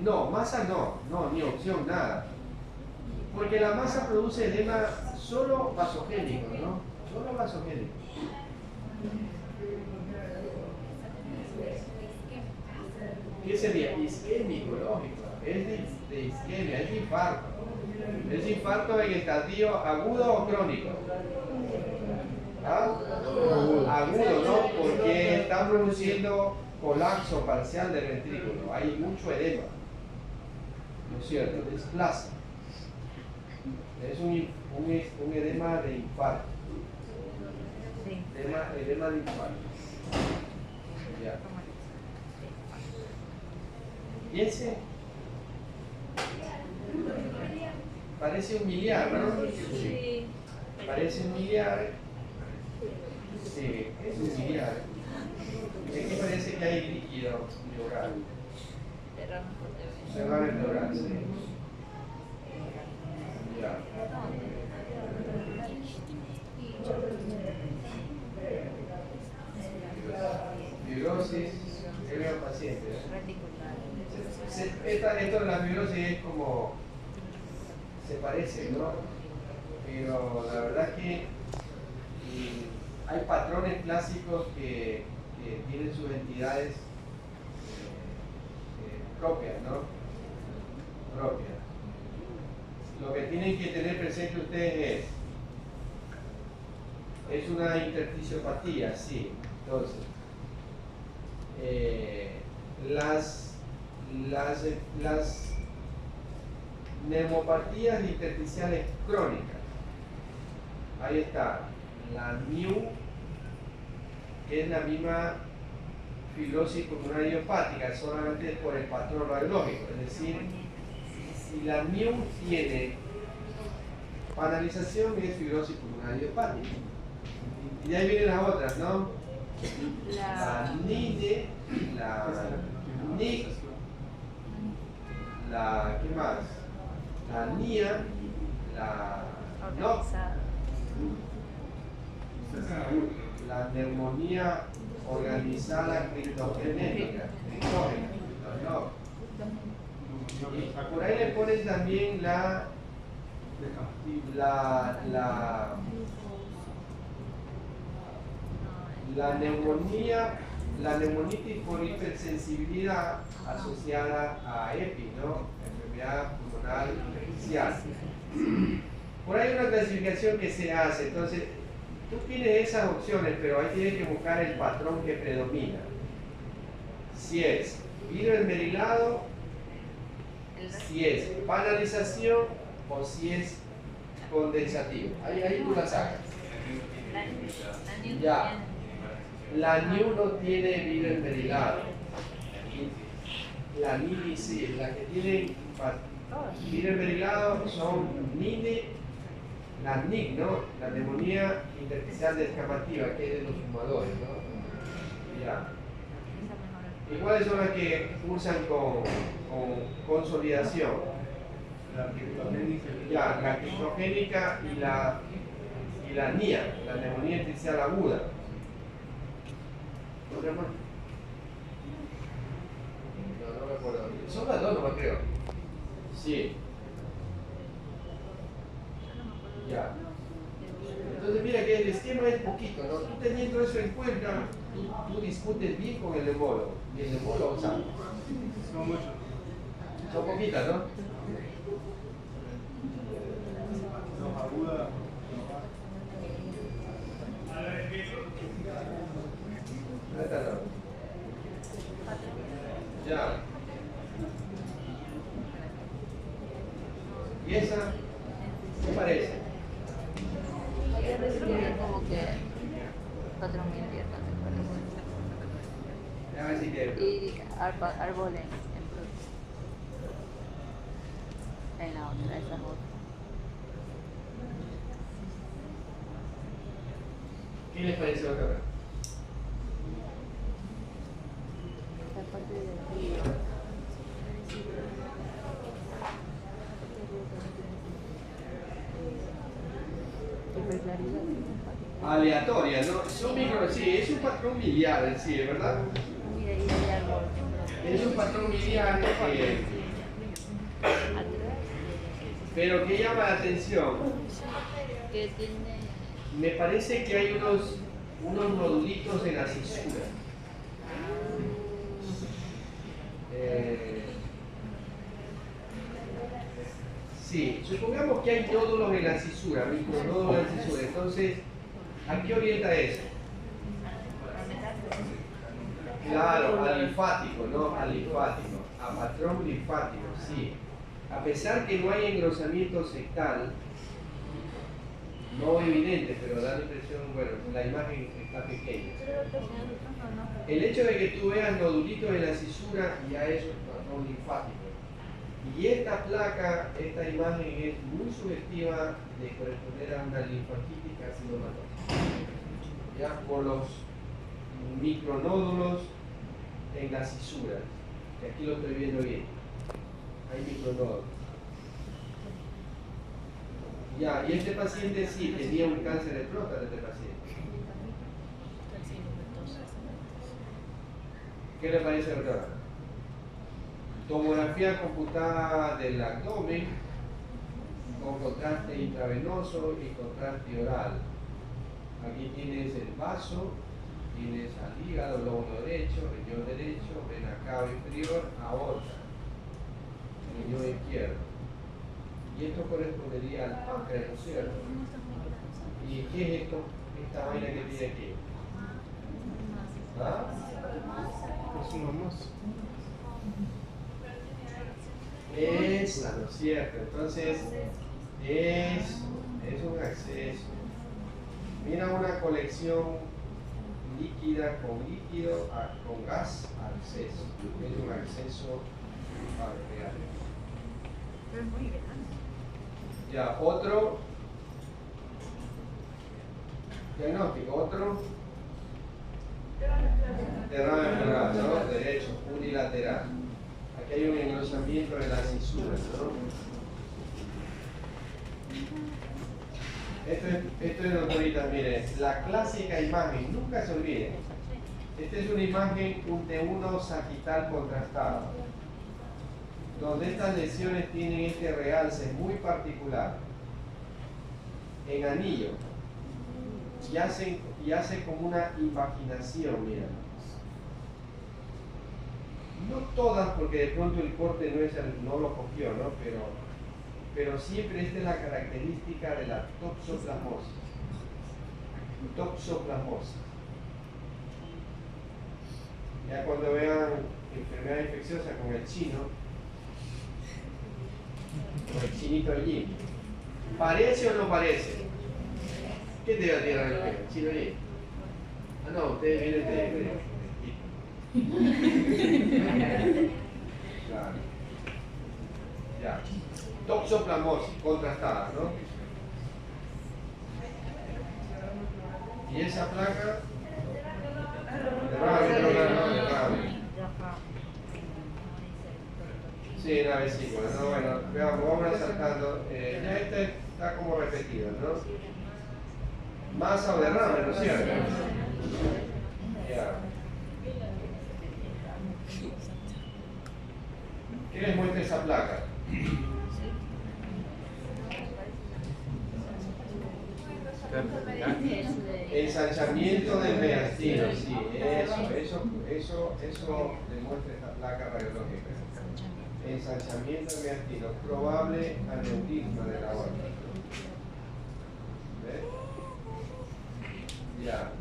no, masa no, ni opción, nada. Porque la masa produce edema solo vasogénico, ¿no? Solo vasogénico. ¿Qué sería? Isquémico, lógico. Es de isquemia, es de infarto. ¿Es infarto vegetativo agudo o crónico? ¿Ah? Agudo, ¿no? Porque están produciendo colapso parcial del ventrículo. Hay mucho edema. ¿No es cierto? Desplaza. Es un edema de infarto. Edema de infarto. Ya. ¿Y ese? Parece un miliar, ¿no? sí. Parece un miliar. Sí, es un miliar. Y aquí parece que hay líquido pleural. Derrame pleural, sí. Ya. Fibrosis, es el paciente. Esto de la fibrosis es como, se parece, ¿no? Pero la verdad que hay patrones clásicos que tienen sus entidades propias, ¿no? Propias. Lo que tienen que tener presente ustedes es una intersticiopatía, sí. Entonces, las neumopatías intersticiales crónicas, ahí está, la NIU, que es la misma fibrosis pulmonar idiopática, solamente por el patrón radiológico, es decir, si la NIU tiene banalización es fibrosis pulmonar idiopática. Y de ahí vienen las otras, ¿no? La NINE, la NIC, la, ¿qué más? La NIA, la NOC, la neumonía organizada criptogenética, y por ahí le ponen también la la neumonía, la neumonitis por hipersensibilidad asociada a EPI, ¿no? Enfermedad pulmonar intersticial. Por ahí hay una clasificación que se hace, entonces tú tienes esas opciones, pero ahí tienes que buscar el patrón que predomina. Si es vidrio esmerilado, si es banalización o si es condensativo. Ahí tú la sacas. Ya. La NIU no tiene vidrio esmerilado. La NINI sí. Las que tienen vidrio esmerilado son NINI, la NIC, ¿no? La neumonía intersticial descamativa, que es de los fumadores, ¿no? Ya. ¿Y cuáles son las que cursan con consolidación? Ya, la criptogénica y la NIA, la neumonía intersticial aguda. ¿Otra más? No me acuerdo. Son las dos, no me creo. Sí. Ya. Entonces mira que el esquema es poquito, ¿no? Tú teniendo eso en cuenta, tú discutes bien con el neumólogo. Y el neumólogo sabe. Son muchos. Son poquitas, ¿no? Los agudas. Ahí está, ¿no? Ya. ¿Y esa? ¿Qué parece? Como que patrón invierno, me A ver si que... parece. Y árbol en la otra, esa otra. ¿Qué les parece otra vez? Esa parte del río. Aleatoria, ¿no? Son micro, sí, es un patrón miliar en sí, ¿verdad? Mira, ahí hay árbol. Es un patrón miliar pero que llama la atención. Que tiene. Me parece que hay unos nodulitos en la cisura. Sí, supongamos que hay nódulos en la cisura, micronódulos en la cisura. Entonces, ¿a qué orienta eso? Claro, al linfático, ¿no? Al linfático, a patrón linfático, sí. A pesar que no hay engrosamiento sectal, no evidente, pero da la impresión, bueno, la imagen está pequeña. El hecho de que tú veas nodulitos en la cisura ya es un patrón linfático. Y esta placa, esta imagen es muy sugestiva de corresponder a una linfangitis carcinomatosa. Ya por los micronódulos en la cisura, que aquí lo estoy viendo bien. Hay micronódulos. Ya, y este paciente sí tenía un cáncer de próstata, este paciente. ¿Qué le parece, doctora? Tomografía computada del abdomen con contraste intravenoso y contraste oral. Aquí tienes el vaso, tienes al hígado, lóbulo derecho, riñón derecho, vena cava inferior, aorta, riñón izquierdo. Y esto correspondería al páncreas, ¿no es cierto? ¿Y qué es esto? Esta vaina que tiene aquí. ¿Ah? Es una masa. Esa, ¿no es cierto? Entonces, es un acceso. Mira una colección líquida con líquido, con gas, acceso. Es un acceso pancreático. Pero es muy grande. Ya, otro diagnóstico, otro derrame pleural, ¿no? Derecho, unilateral. Aquí hay un engrosamiento de la cisura, ¿no? Esto es, doctorita, miren, la clásica imagen, nunca se olviden. Esta es una imagen de uno sagital contrastado, donde estas lesiones tienen este realce muy particular. en anillo y hace como una invaginación, mira. No todas, porque de pronto el corte no lo cogió, ¿no? Pero siempre esta es la característica de la toxoplasmosis. Toxoplasmosis. Ya cuando vean enfermedad infecciosa con el chino, con el chinito allí, ¿parece o no parece? ¿Qué te va a tirar el pelo? ¿Chino allí? Ah, no, ustedes vienen de claro. Ya. Toxoplasmosis, contrastada, ¿no? Y esa placa de rabia. Sí, en la vesícula, ¿no? Bueno, veamos, vamos resaltando. Ya este está como repetido, ¿no? Masa o derrame, ¿no es cierto? Ya. ¿Qué les muestra esa placa? Ensanchamiento del mediastino, sí, eso demuestra esta placa radiológica. Ensanchamiento del mediastino, probable aneurisma de la aorta. ¿Ves? Ya.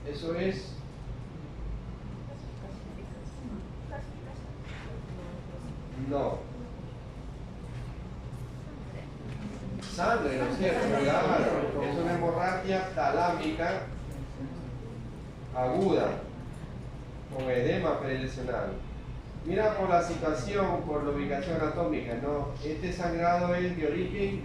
Eso es. No. Sangre, ¿no es cierto? Claro. Es una hemorragia talámica aguda con edema prelesional. Mira por la situación, por la ubicación anatómica, ¿no? Este sangrado es de origen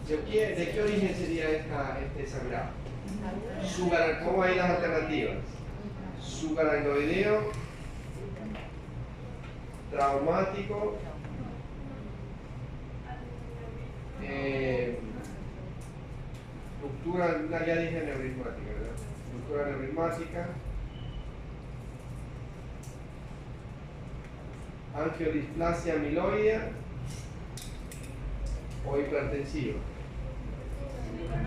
¿De qué origen sería este sangrado? ¿Cómo hay las alternativas? Subaracnoideo, traumático, ruptura, ya dije neurismática, ¿verdad? Ruptura neurismática, angiodisplasia amiloidea o hipertensiva.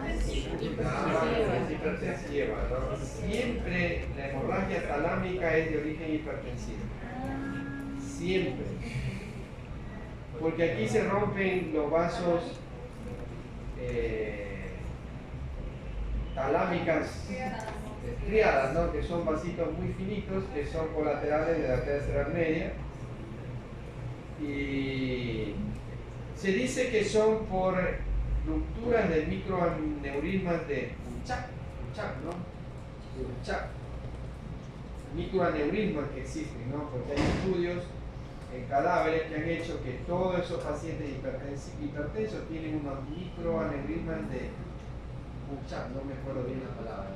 Es hipertensiva, ¿no? Siempre la hemorragia talámica es de origen hipertensivo. Siempre. Porque aquí se rompen los vasos talámicas estriadas, ¿no? Que son vasitos muy finitos, que son colaterales de la arteria cerebral media. Y se dice que son por rupturas de microaneurismas de Puchak, ¿no? Puchak. Microaneurismas que existen, ¿no? Porque hay estudios en cadáveres que han hecho que todos esos pacientes hipertensos tienen unos microaneurismas de Puchak, no me acuerdo bien la palabra.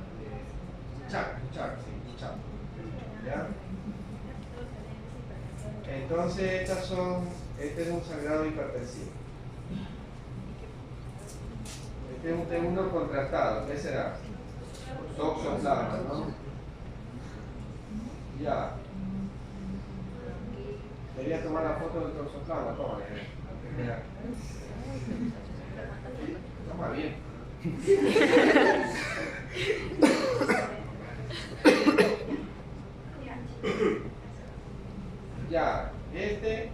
Puchak, sí, Puchak. ¿Ya? Entonces este es un sangrado hipertensivo. Este es un T1 contrastado, ¿qué será? Toxoplasma, ¿no? Ya. Debería tomar la foto del toxoplasma, toma, toma bien. Ya, ¿qué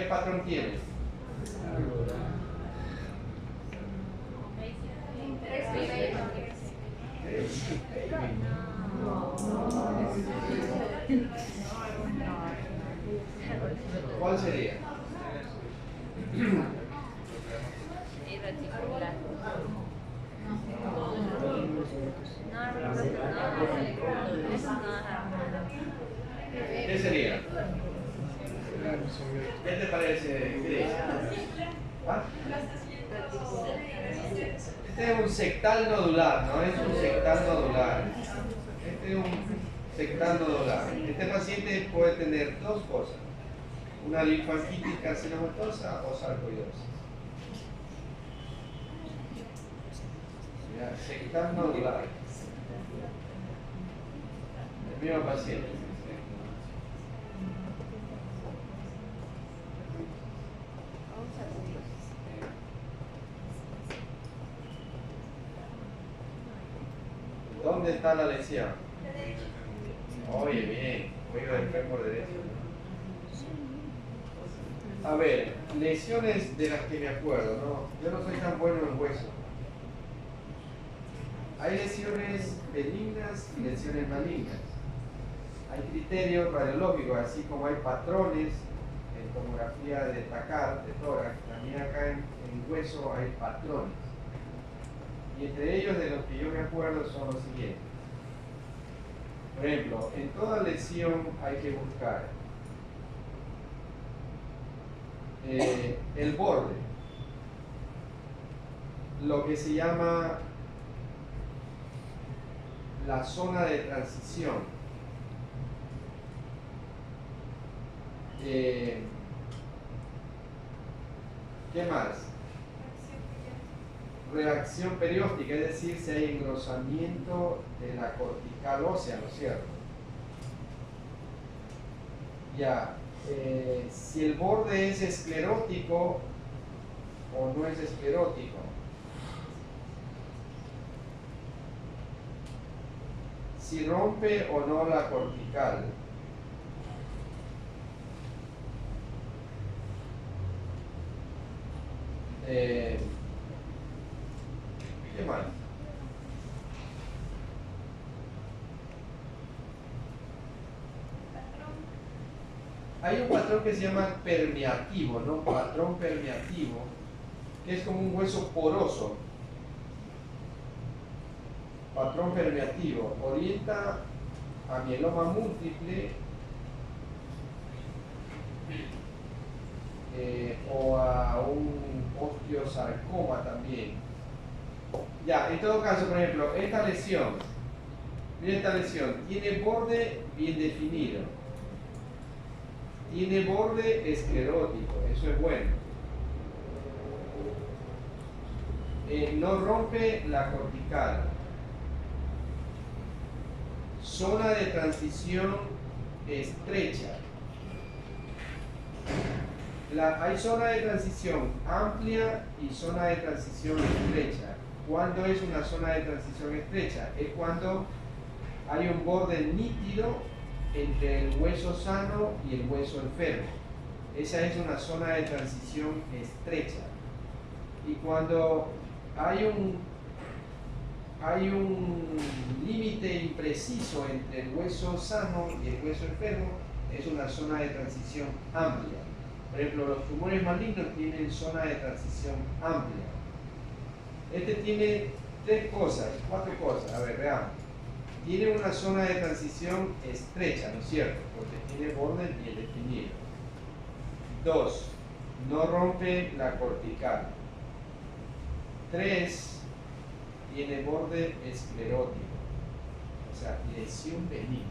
patrón tiene? ¿Cuál sería? ¿Qué sería? ¿Qué te parece, Cris? ¿Ah? Este es un sectal nodular, ¿no? Es un sectal nodular. Este es un sectal nodular. Este paciente puede tener dos cosas: una linfangitis carcinomatosa o sarcoidosis. Sectal nodular. Mismo paciente. ¿Dónde está la lesión? Oye, bien, cuello del fémur derecho. A ver, lesiones de las que me acuerdo, ¿no? Yo no soy tan bueno en hueso. Hay lesiones benignas y lesiones malignas. Hay criterios radiológicos, así como hay patrones en tomografía de TACAR, de tórax, también acá en hueso hay patrones. Y entre ellos de los que yo me acuerdo son los siguientes. Por ejemplo, en toda lesión hay que buscar el borde, lo que se llama la zona de transición. ¿Qué más? Reacción perióstica, es decir, si hay engrosamiento de la cortical ósea, ¿no es cierto? Ya, si el borde es esclerótico o no es esclerótico. Si rompe o no la cortical. ¿Qué más? Hay un patrón que se llama permeativo, ¿no? Patrón permeativo, que es como un hueso poroso. Patrón permeativo orienta a mieloma múltiple o a un osteosarcoma también. Ya, en todo caso, por ejemplo, esta lesión, miren esta lesión, tiene borde bien definido, tiene borde esclerótico, eso es bueno. No rompe la cortical. Zona de transición estrecha. Hay zona de transición amplia y zona de transición estrecha. ¿Cuándo es una zona de transición estrecha? Es cuando hay un borde nítido entre el hueso sano y el hueso enfermo. Esa es una zona de transición estrecha. Y cuando hay un límite impreciso entre el hueso sano y el hueso enfermo, es una zona de transición amplia. Por ejemplo, los tumores malignos tienen zona de transición amplia. Este tiene cuatro cosas. A ver, veamos. Tiene una zona de transición estrecha, ¿no es cierto? Porque tiene borde bien definido. 2. No rompe la cortical. 3. Tiene borde esclerótico. O sea, lesión benigna.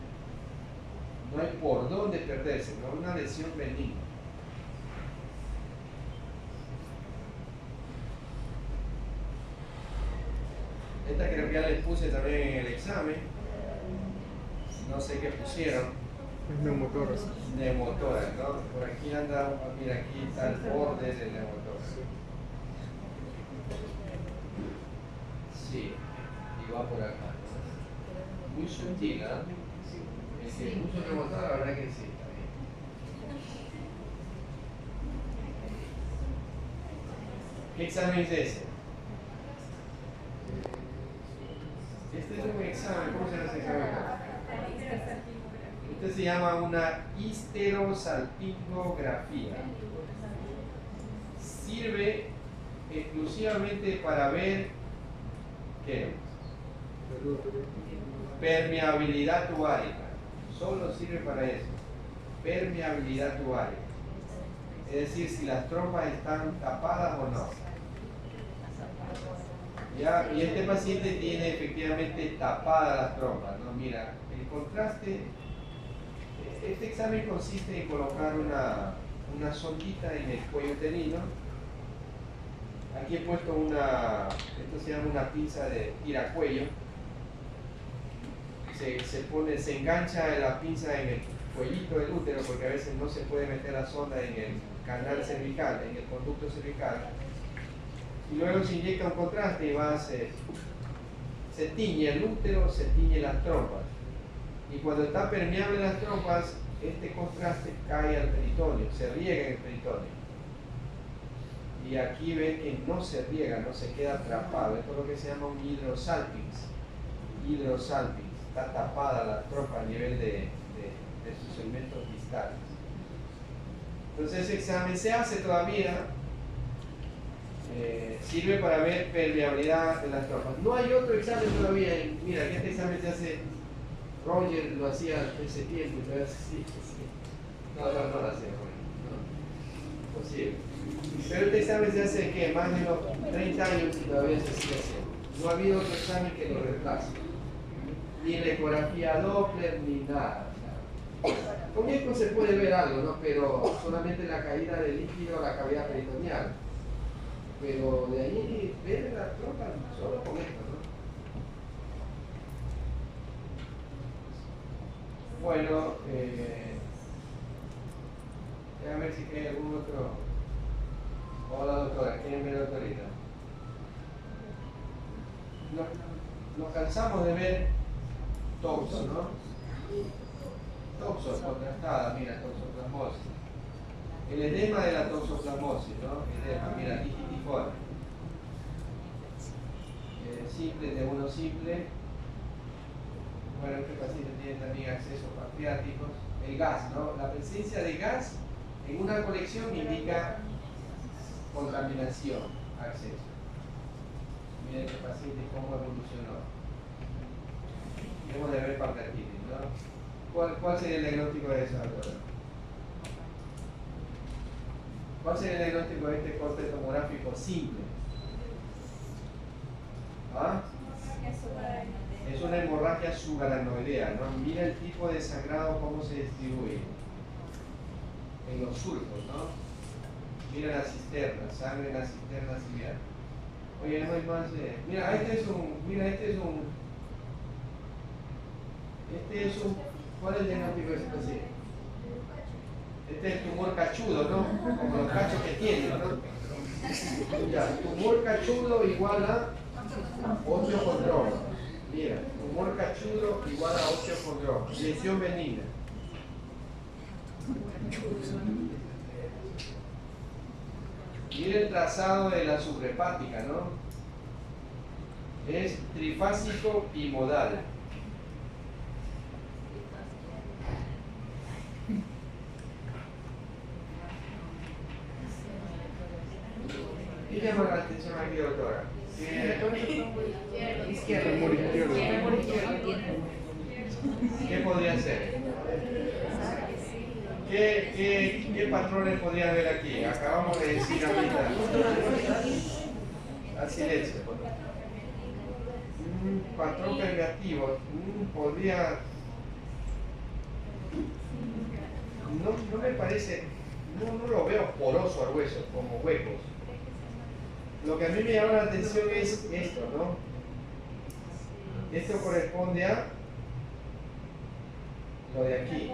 No hay por dónde perderse, no es una lesión benigna. Esta creo que ya les puse también en el examen. No sé qué pusieron. Es neumotórax. Neumotórax, ¿no? Por aquí anda, mira, aquí está el borde del neumotórax. Sí, y va por acá. Muy sutil, ¿ah? El que puso neumotórax, la verdad que sí, está bien. ¿Qué examen es ese? Este es un examen, ¿cómo se llama ese examen? Este se llama una histerosalpingografía. Sirve exclusivamente para ver ¿qué? Permeabilidad tubárica. Solo sirve para eso. Permeabilidad tubárica. Es decir, si las trompas están tapadas o no. ¿Ya? Y este paciente tiene efectivamente tapadas las trompas, ¿no? Mira, el contraste, este examen consiste en colocar una sondita en el cuello uterino. Aquí he puesto esto se llama una pinza de tiracuello. se engancha la pinza en el cuellito del útero, porque a veces no se puede meter la sonda en el canal cervical, en el conducto cervical, y luego se inyecta un contraste y se tiñe el útero, se tiñe las trompas, y cuando está permeable las trompas, este contraste cae al peritoneo, se riega en el peritoneo. Y aquí ven que no se riega, no se queda atrapado. Esto es lo que se llama un hidrosalpinx. Hidrosalpinx. Está tapada la trompa a nivel de sus segmentos distales. Entonces ese examen se hace todavía. Sirve para ver permeabilidad de las trompas. No hay otro examen todavía. Mira, que este examen se hace. Roger lo hacía ese tiempo. Sí. No lo hacía. No. Imposible. Pero este examen se hace que más de los 30 años y todavía se sigue haciendo. No ha habido otro examen que lo reemplace. Ni la ecografía Doppler, ni nada. Con esto se puede ver algo, ¿no? Pero solamente la caída de líquido a la cavidad peritoneal. Pero de ahí ver la trompa solo con esto, ¿no? Bueno, a ver si hay algún otro. Hola doctora, ¿quién me doctorita? Nos cansamos de ver toxo, ¿no? Toxo contrastada, mira, toxoplasmosis. El edema de la toxoplasmosis, ¿no? Edema, mira, digitiforme. Simple, de uno simple. Bueno, este paciente tiene también accesos pancreáticos. El gas, ¿no? La presencia de gas en una colección indica contaminación, acceso. Miren este paciente cómo evolucionó. Debemos de ver pancreatitis, ¿no? ¿Cuál sería el diagnóstico de esa doctora? ¿Cuál sería el diagnóstico de este corte tomográfico simple? ¿Ah? Es una hemorragia subaracnoidea, ¿no? Mira el tipo de sangrado, cómo se distribuye en los surcos, ¿no? Mira la cisterna, sangre en la cisterna ciliar. Oye, no hay más. Mira, este es un. ¿Cuál es el diagnóstico de este paciente? Este es el tumor cachudo, ¿no? Como los cachos que tiene, ¿no? Ya, tumor cachudo igual a osteocondroma. Mira, tumor cachudo igual a osteocondroma. Lesión benigna. Mira el trazado de la subrepática, ¿no? Es trifásico y modal. ¿Qué llama la atención aquí, doctora? ¿Qué podría ser? ¿Qué patrones podría haber aquí? Acabamos de decir ahorita. Al silencio. Patrón permeativo. Podría. No me parece. No lo veo poroso al hueso, como huecos. Lo que a mí me llama la atención es esto, ¿no? Esto corresponde a lo de aquí.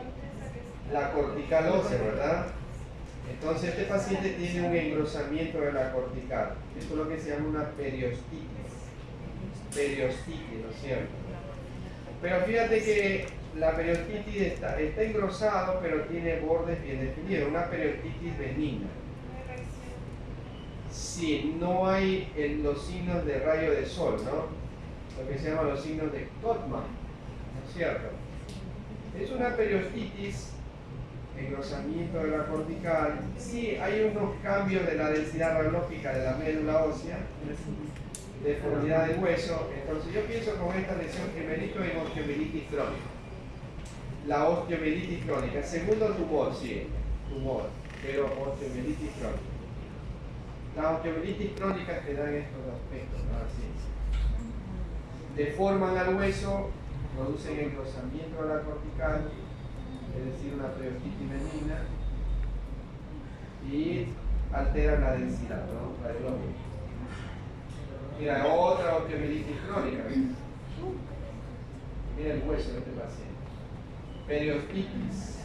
La cortical ósea, ¿verdad? Entonces este paciente tiene un engrosamiento de la cortical. Esto es lo que se llama una periostitis. Periostitis, ¿no es cierto? Pero fíjate que la periostitis está engrosado, pero tiene bordes bien definidos. Una periostitis benigna. Sí, no hay los signos de rayo de sol, ¿no? Lo que se llaman los signos de Gottman, ¿no es cierto? Es una periostitis, engrosamiento de la cortical. Sí, hay unos cambios de la densidad radiológica de la médula ósea, deformidad del hueso. Entonces yo pienso con esta lesión que merito en osteomielitis crónica. La osteomielitis crónica, segundo tumor, sí, tumor, pero osteomielitis crónica. Las osteomielitis crónicas te dan estos aspectos, ¿no? Así. Deforman al hueso, producen engrosamiento de la cortical, es decir, una periostitis benigna, y alteran la densidad, ¿no? Radiológica. Mira, otra osteomielitis crónica. Mira el hueso de este paciente. Periostitis.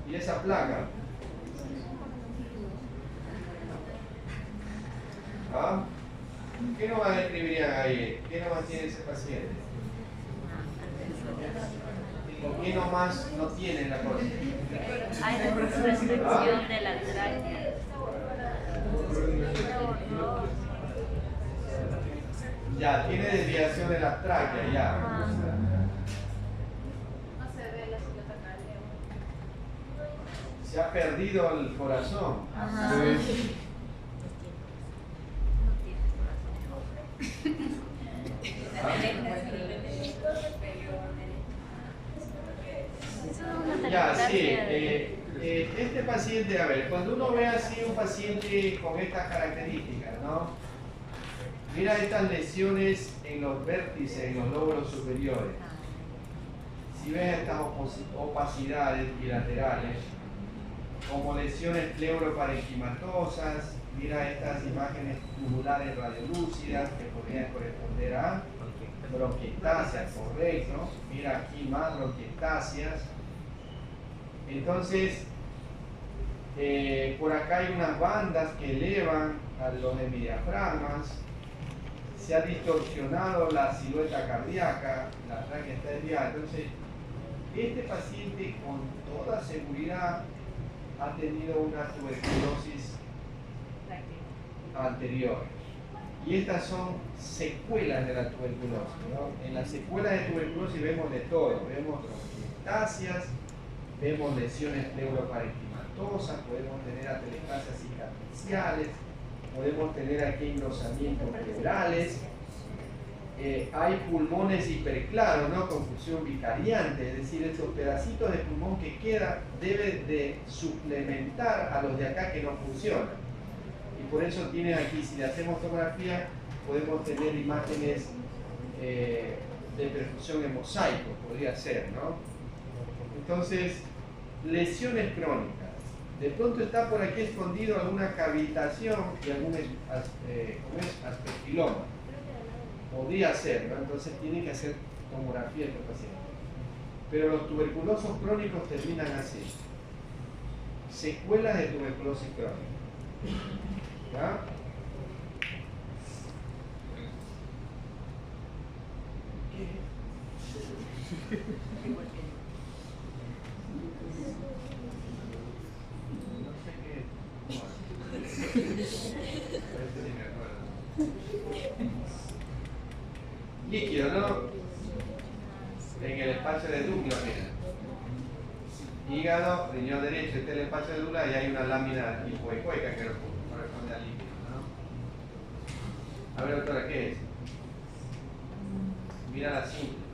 Y esa placa. ¿Ah? ¿Qué nomás describirían ahí? ¿Qué nomás tiene ese paciente? ¿O qué nomás no tiene la cosa? Hay restricción de la tráquea. Ya, tiene desviación de la tráquea, ya. Ajá. No se ve la silueta cardíaca. Se ha perdido el corazón. Ajá. Sí. Ya, sí. Este paciente, a ver, cuando uno ve así un paciente con estas características, ¿no? Mira estas lesiones en los vértices, en los lóbulos superiores. Si ves estas opacidades bilaterales, como lesiones pleuroparenquimatosas, mira estas imágenes tubulares radiolúcidas que podrían corresponder a bronquiectasias, correcto. Mira aquí más bronquiectasias. Entonces, por acá hay unas bandas que elevan a los hemidiafragmas. Se ha distorsionado la silueta cardíaca, la tráquea está desviada. Entonces, este paciente con toda seguridad ha tenido una tuberculosis anterior. Y estas son secuelas de la tuberculosis, ¿no? En las secuelas de tuberculosis vemos de todo. Vemos bronquiectasias, vemos lesiones pleuroparenquimatosas, podemos tener atelectasias cicatriciales, podemos tener aquí engrosamientos pleurales. Hay pulmones hiperclaros, ¿no? Confusión vicariante, es decir, estos pedacitos de pulmón que quedan deben de suplementar a los de acá que no funcionan. Y por eso tienen aquí, si le hacemos tomografía, podemos tener imágenes de perfusión en mosaico, podría ser, ¿no? Entonces, lesiones crónicas. De pronto está por aquí escondido alguna cavitación y algún aspergiloma. Podría ser, ¿no? Entonces tiene que hacer tomografía de este paciente. Pero los tuberculosos crónicos terminan así. Secuelas de tuberculosis crónica. ¿Ya? No sé qué. Líquido, ¿no? En el espacio de Douglas, mira. Hígado, riñón derecho, este es el espacio de Douglas y hay una lámina hipoecoica que corresponde al líquido, ¿no? A ver, doctora, ¿qué es? Mira la simple.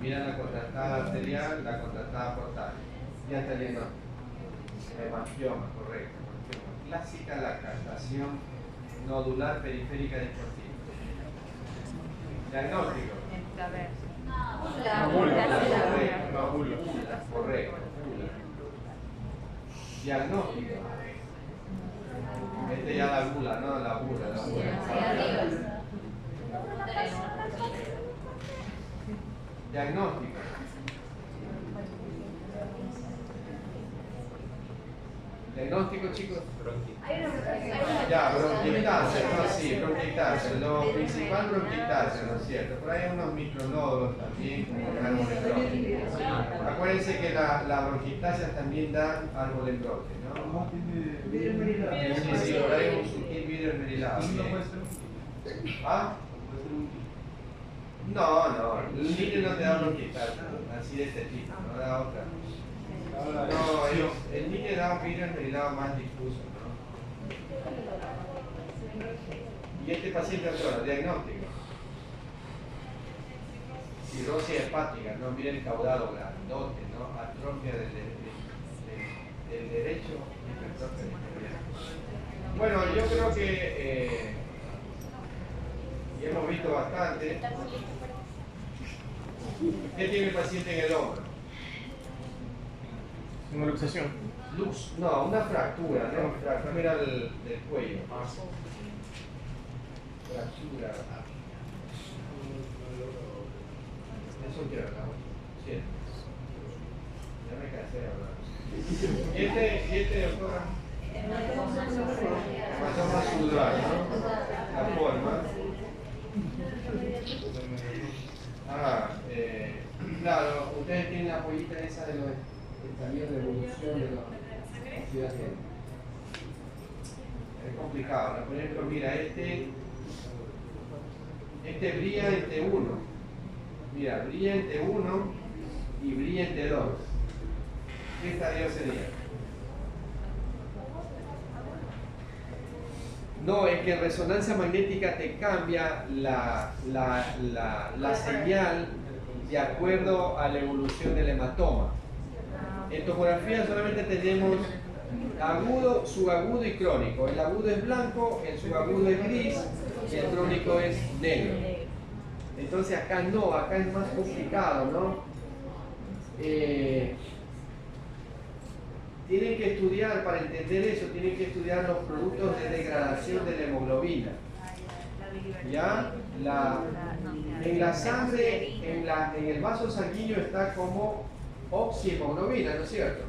Mira la contrastada arterial, la contrastada portal. Ya está viendo. Hemangioma, correcto. Hemangioma. Clásica la captación nodular periférica discontinua. Diagnóstico. Correcto. Diagnóstico. Este ya la gula, ¿no? La gula. Diagnóstico. Diagnóstico, chicos. Ya, bronquiectasia, no, sí, bronquiectasia. Lo principal bronquiectasia, ¿no es cierto? Por ahí hay unos micronódulos también, como árbol en brote. Acuérdense que la bronquiectasia también da árbol en brote, ¿no? Sí, sí, por ahí hay un sutil vidrio esmerilado. ¿Ah? No, el niño no te da bronquiectasia, así de este tipo, no da otra. No, el niño da un vidrio esmerilado más difuso, ¿no? Y este paciente otro, diagnóstico. Cirrosis hepática, ¿no? Mira el caudado grandote, ¿no? Atrofia del derecho, hipertrofia del izquierdo. Bueno, yo creo que y hemos visto bastante. ¿Qué tiene el paciente en el hombro? Una luxación. Luz, no, una fractura, ¿no? Fractura del cuello. fractura. Eso quiero hablar. Sí. Ya me cansé de hablar. ¿Y este doctora? Más sudar, ¿no? La forma. Claro, ustedes tienen la pollita esa de los estadios de evolución de los ciudades. Es complicado, ¿no? Por ejemplo, mira, este brilla en T1. Mira, brilla en T1 y brilla en T2. ¿Qué estadio sería? No, es que en resonancia magnética te cambia la señal de acuerdo a la evolución del hematoma. En tomografía solamente tenemos agudo, subagudo y crónico. El agudo es blanco, el subagudo es gris y el crónico es negro. Entonces acá no, acá es más complicado, ¿no? Tienen que estudiar, para entender eso, tienen que estudiar los productos de degradación de la hemoglobina. ¿Ya? En la sangre, en el vaso sanguíneo está como oxihemoglobina, ¿no es cierto?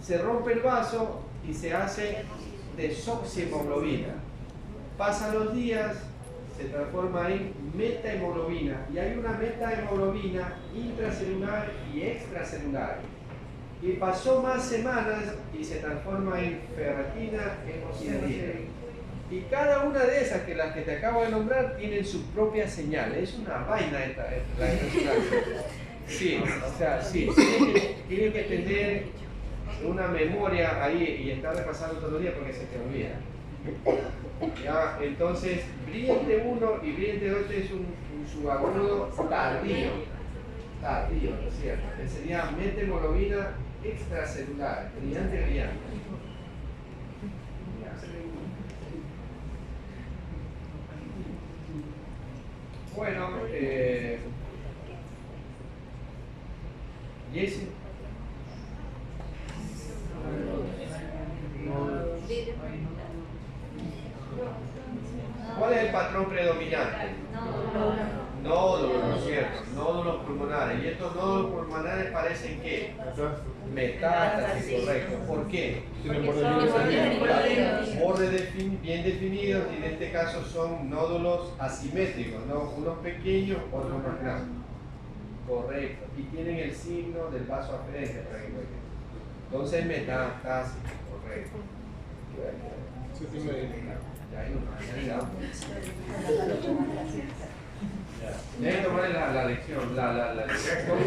Se rompe el vaso y se hace desoxihemoglobina. Pasan los días, se transforma en metahemoglobina y hay una metahemoglobina intracelular y extracelular. Y pasó más semanas y se transforma en ferritina hemosiderina. Y cada una de esas, que las que te acabo de nombrar, tienen su propia señal. Es una vaina esta sí, o sea, sí, tienen que tener una memoria ahí y estar repasando todos los días porque se te olvida. ¿Ya? Entonces, brillante 1 y brillante 2 es un subagudo tardío, ¿no es cierto? Que sería metahemoglobina extracelular, brillante. Bueno, Jesse. ¿Cuál es el patrón predominante? Nódulos, ¿no es cierto? Nódulos pulmonares. Y estos nódulos pulmonares parecen ¿qué? Metástasis, correcto. ¿Por qué? Bordes bien definidos y en este caso son nódulos asimétricos, ¿no? Unos pequeños, otros más grandes. Correcto. Y tienen el signo del vaso aferente. Entonces metástasis, correcto. Deben tomar la lección, la lección.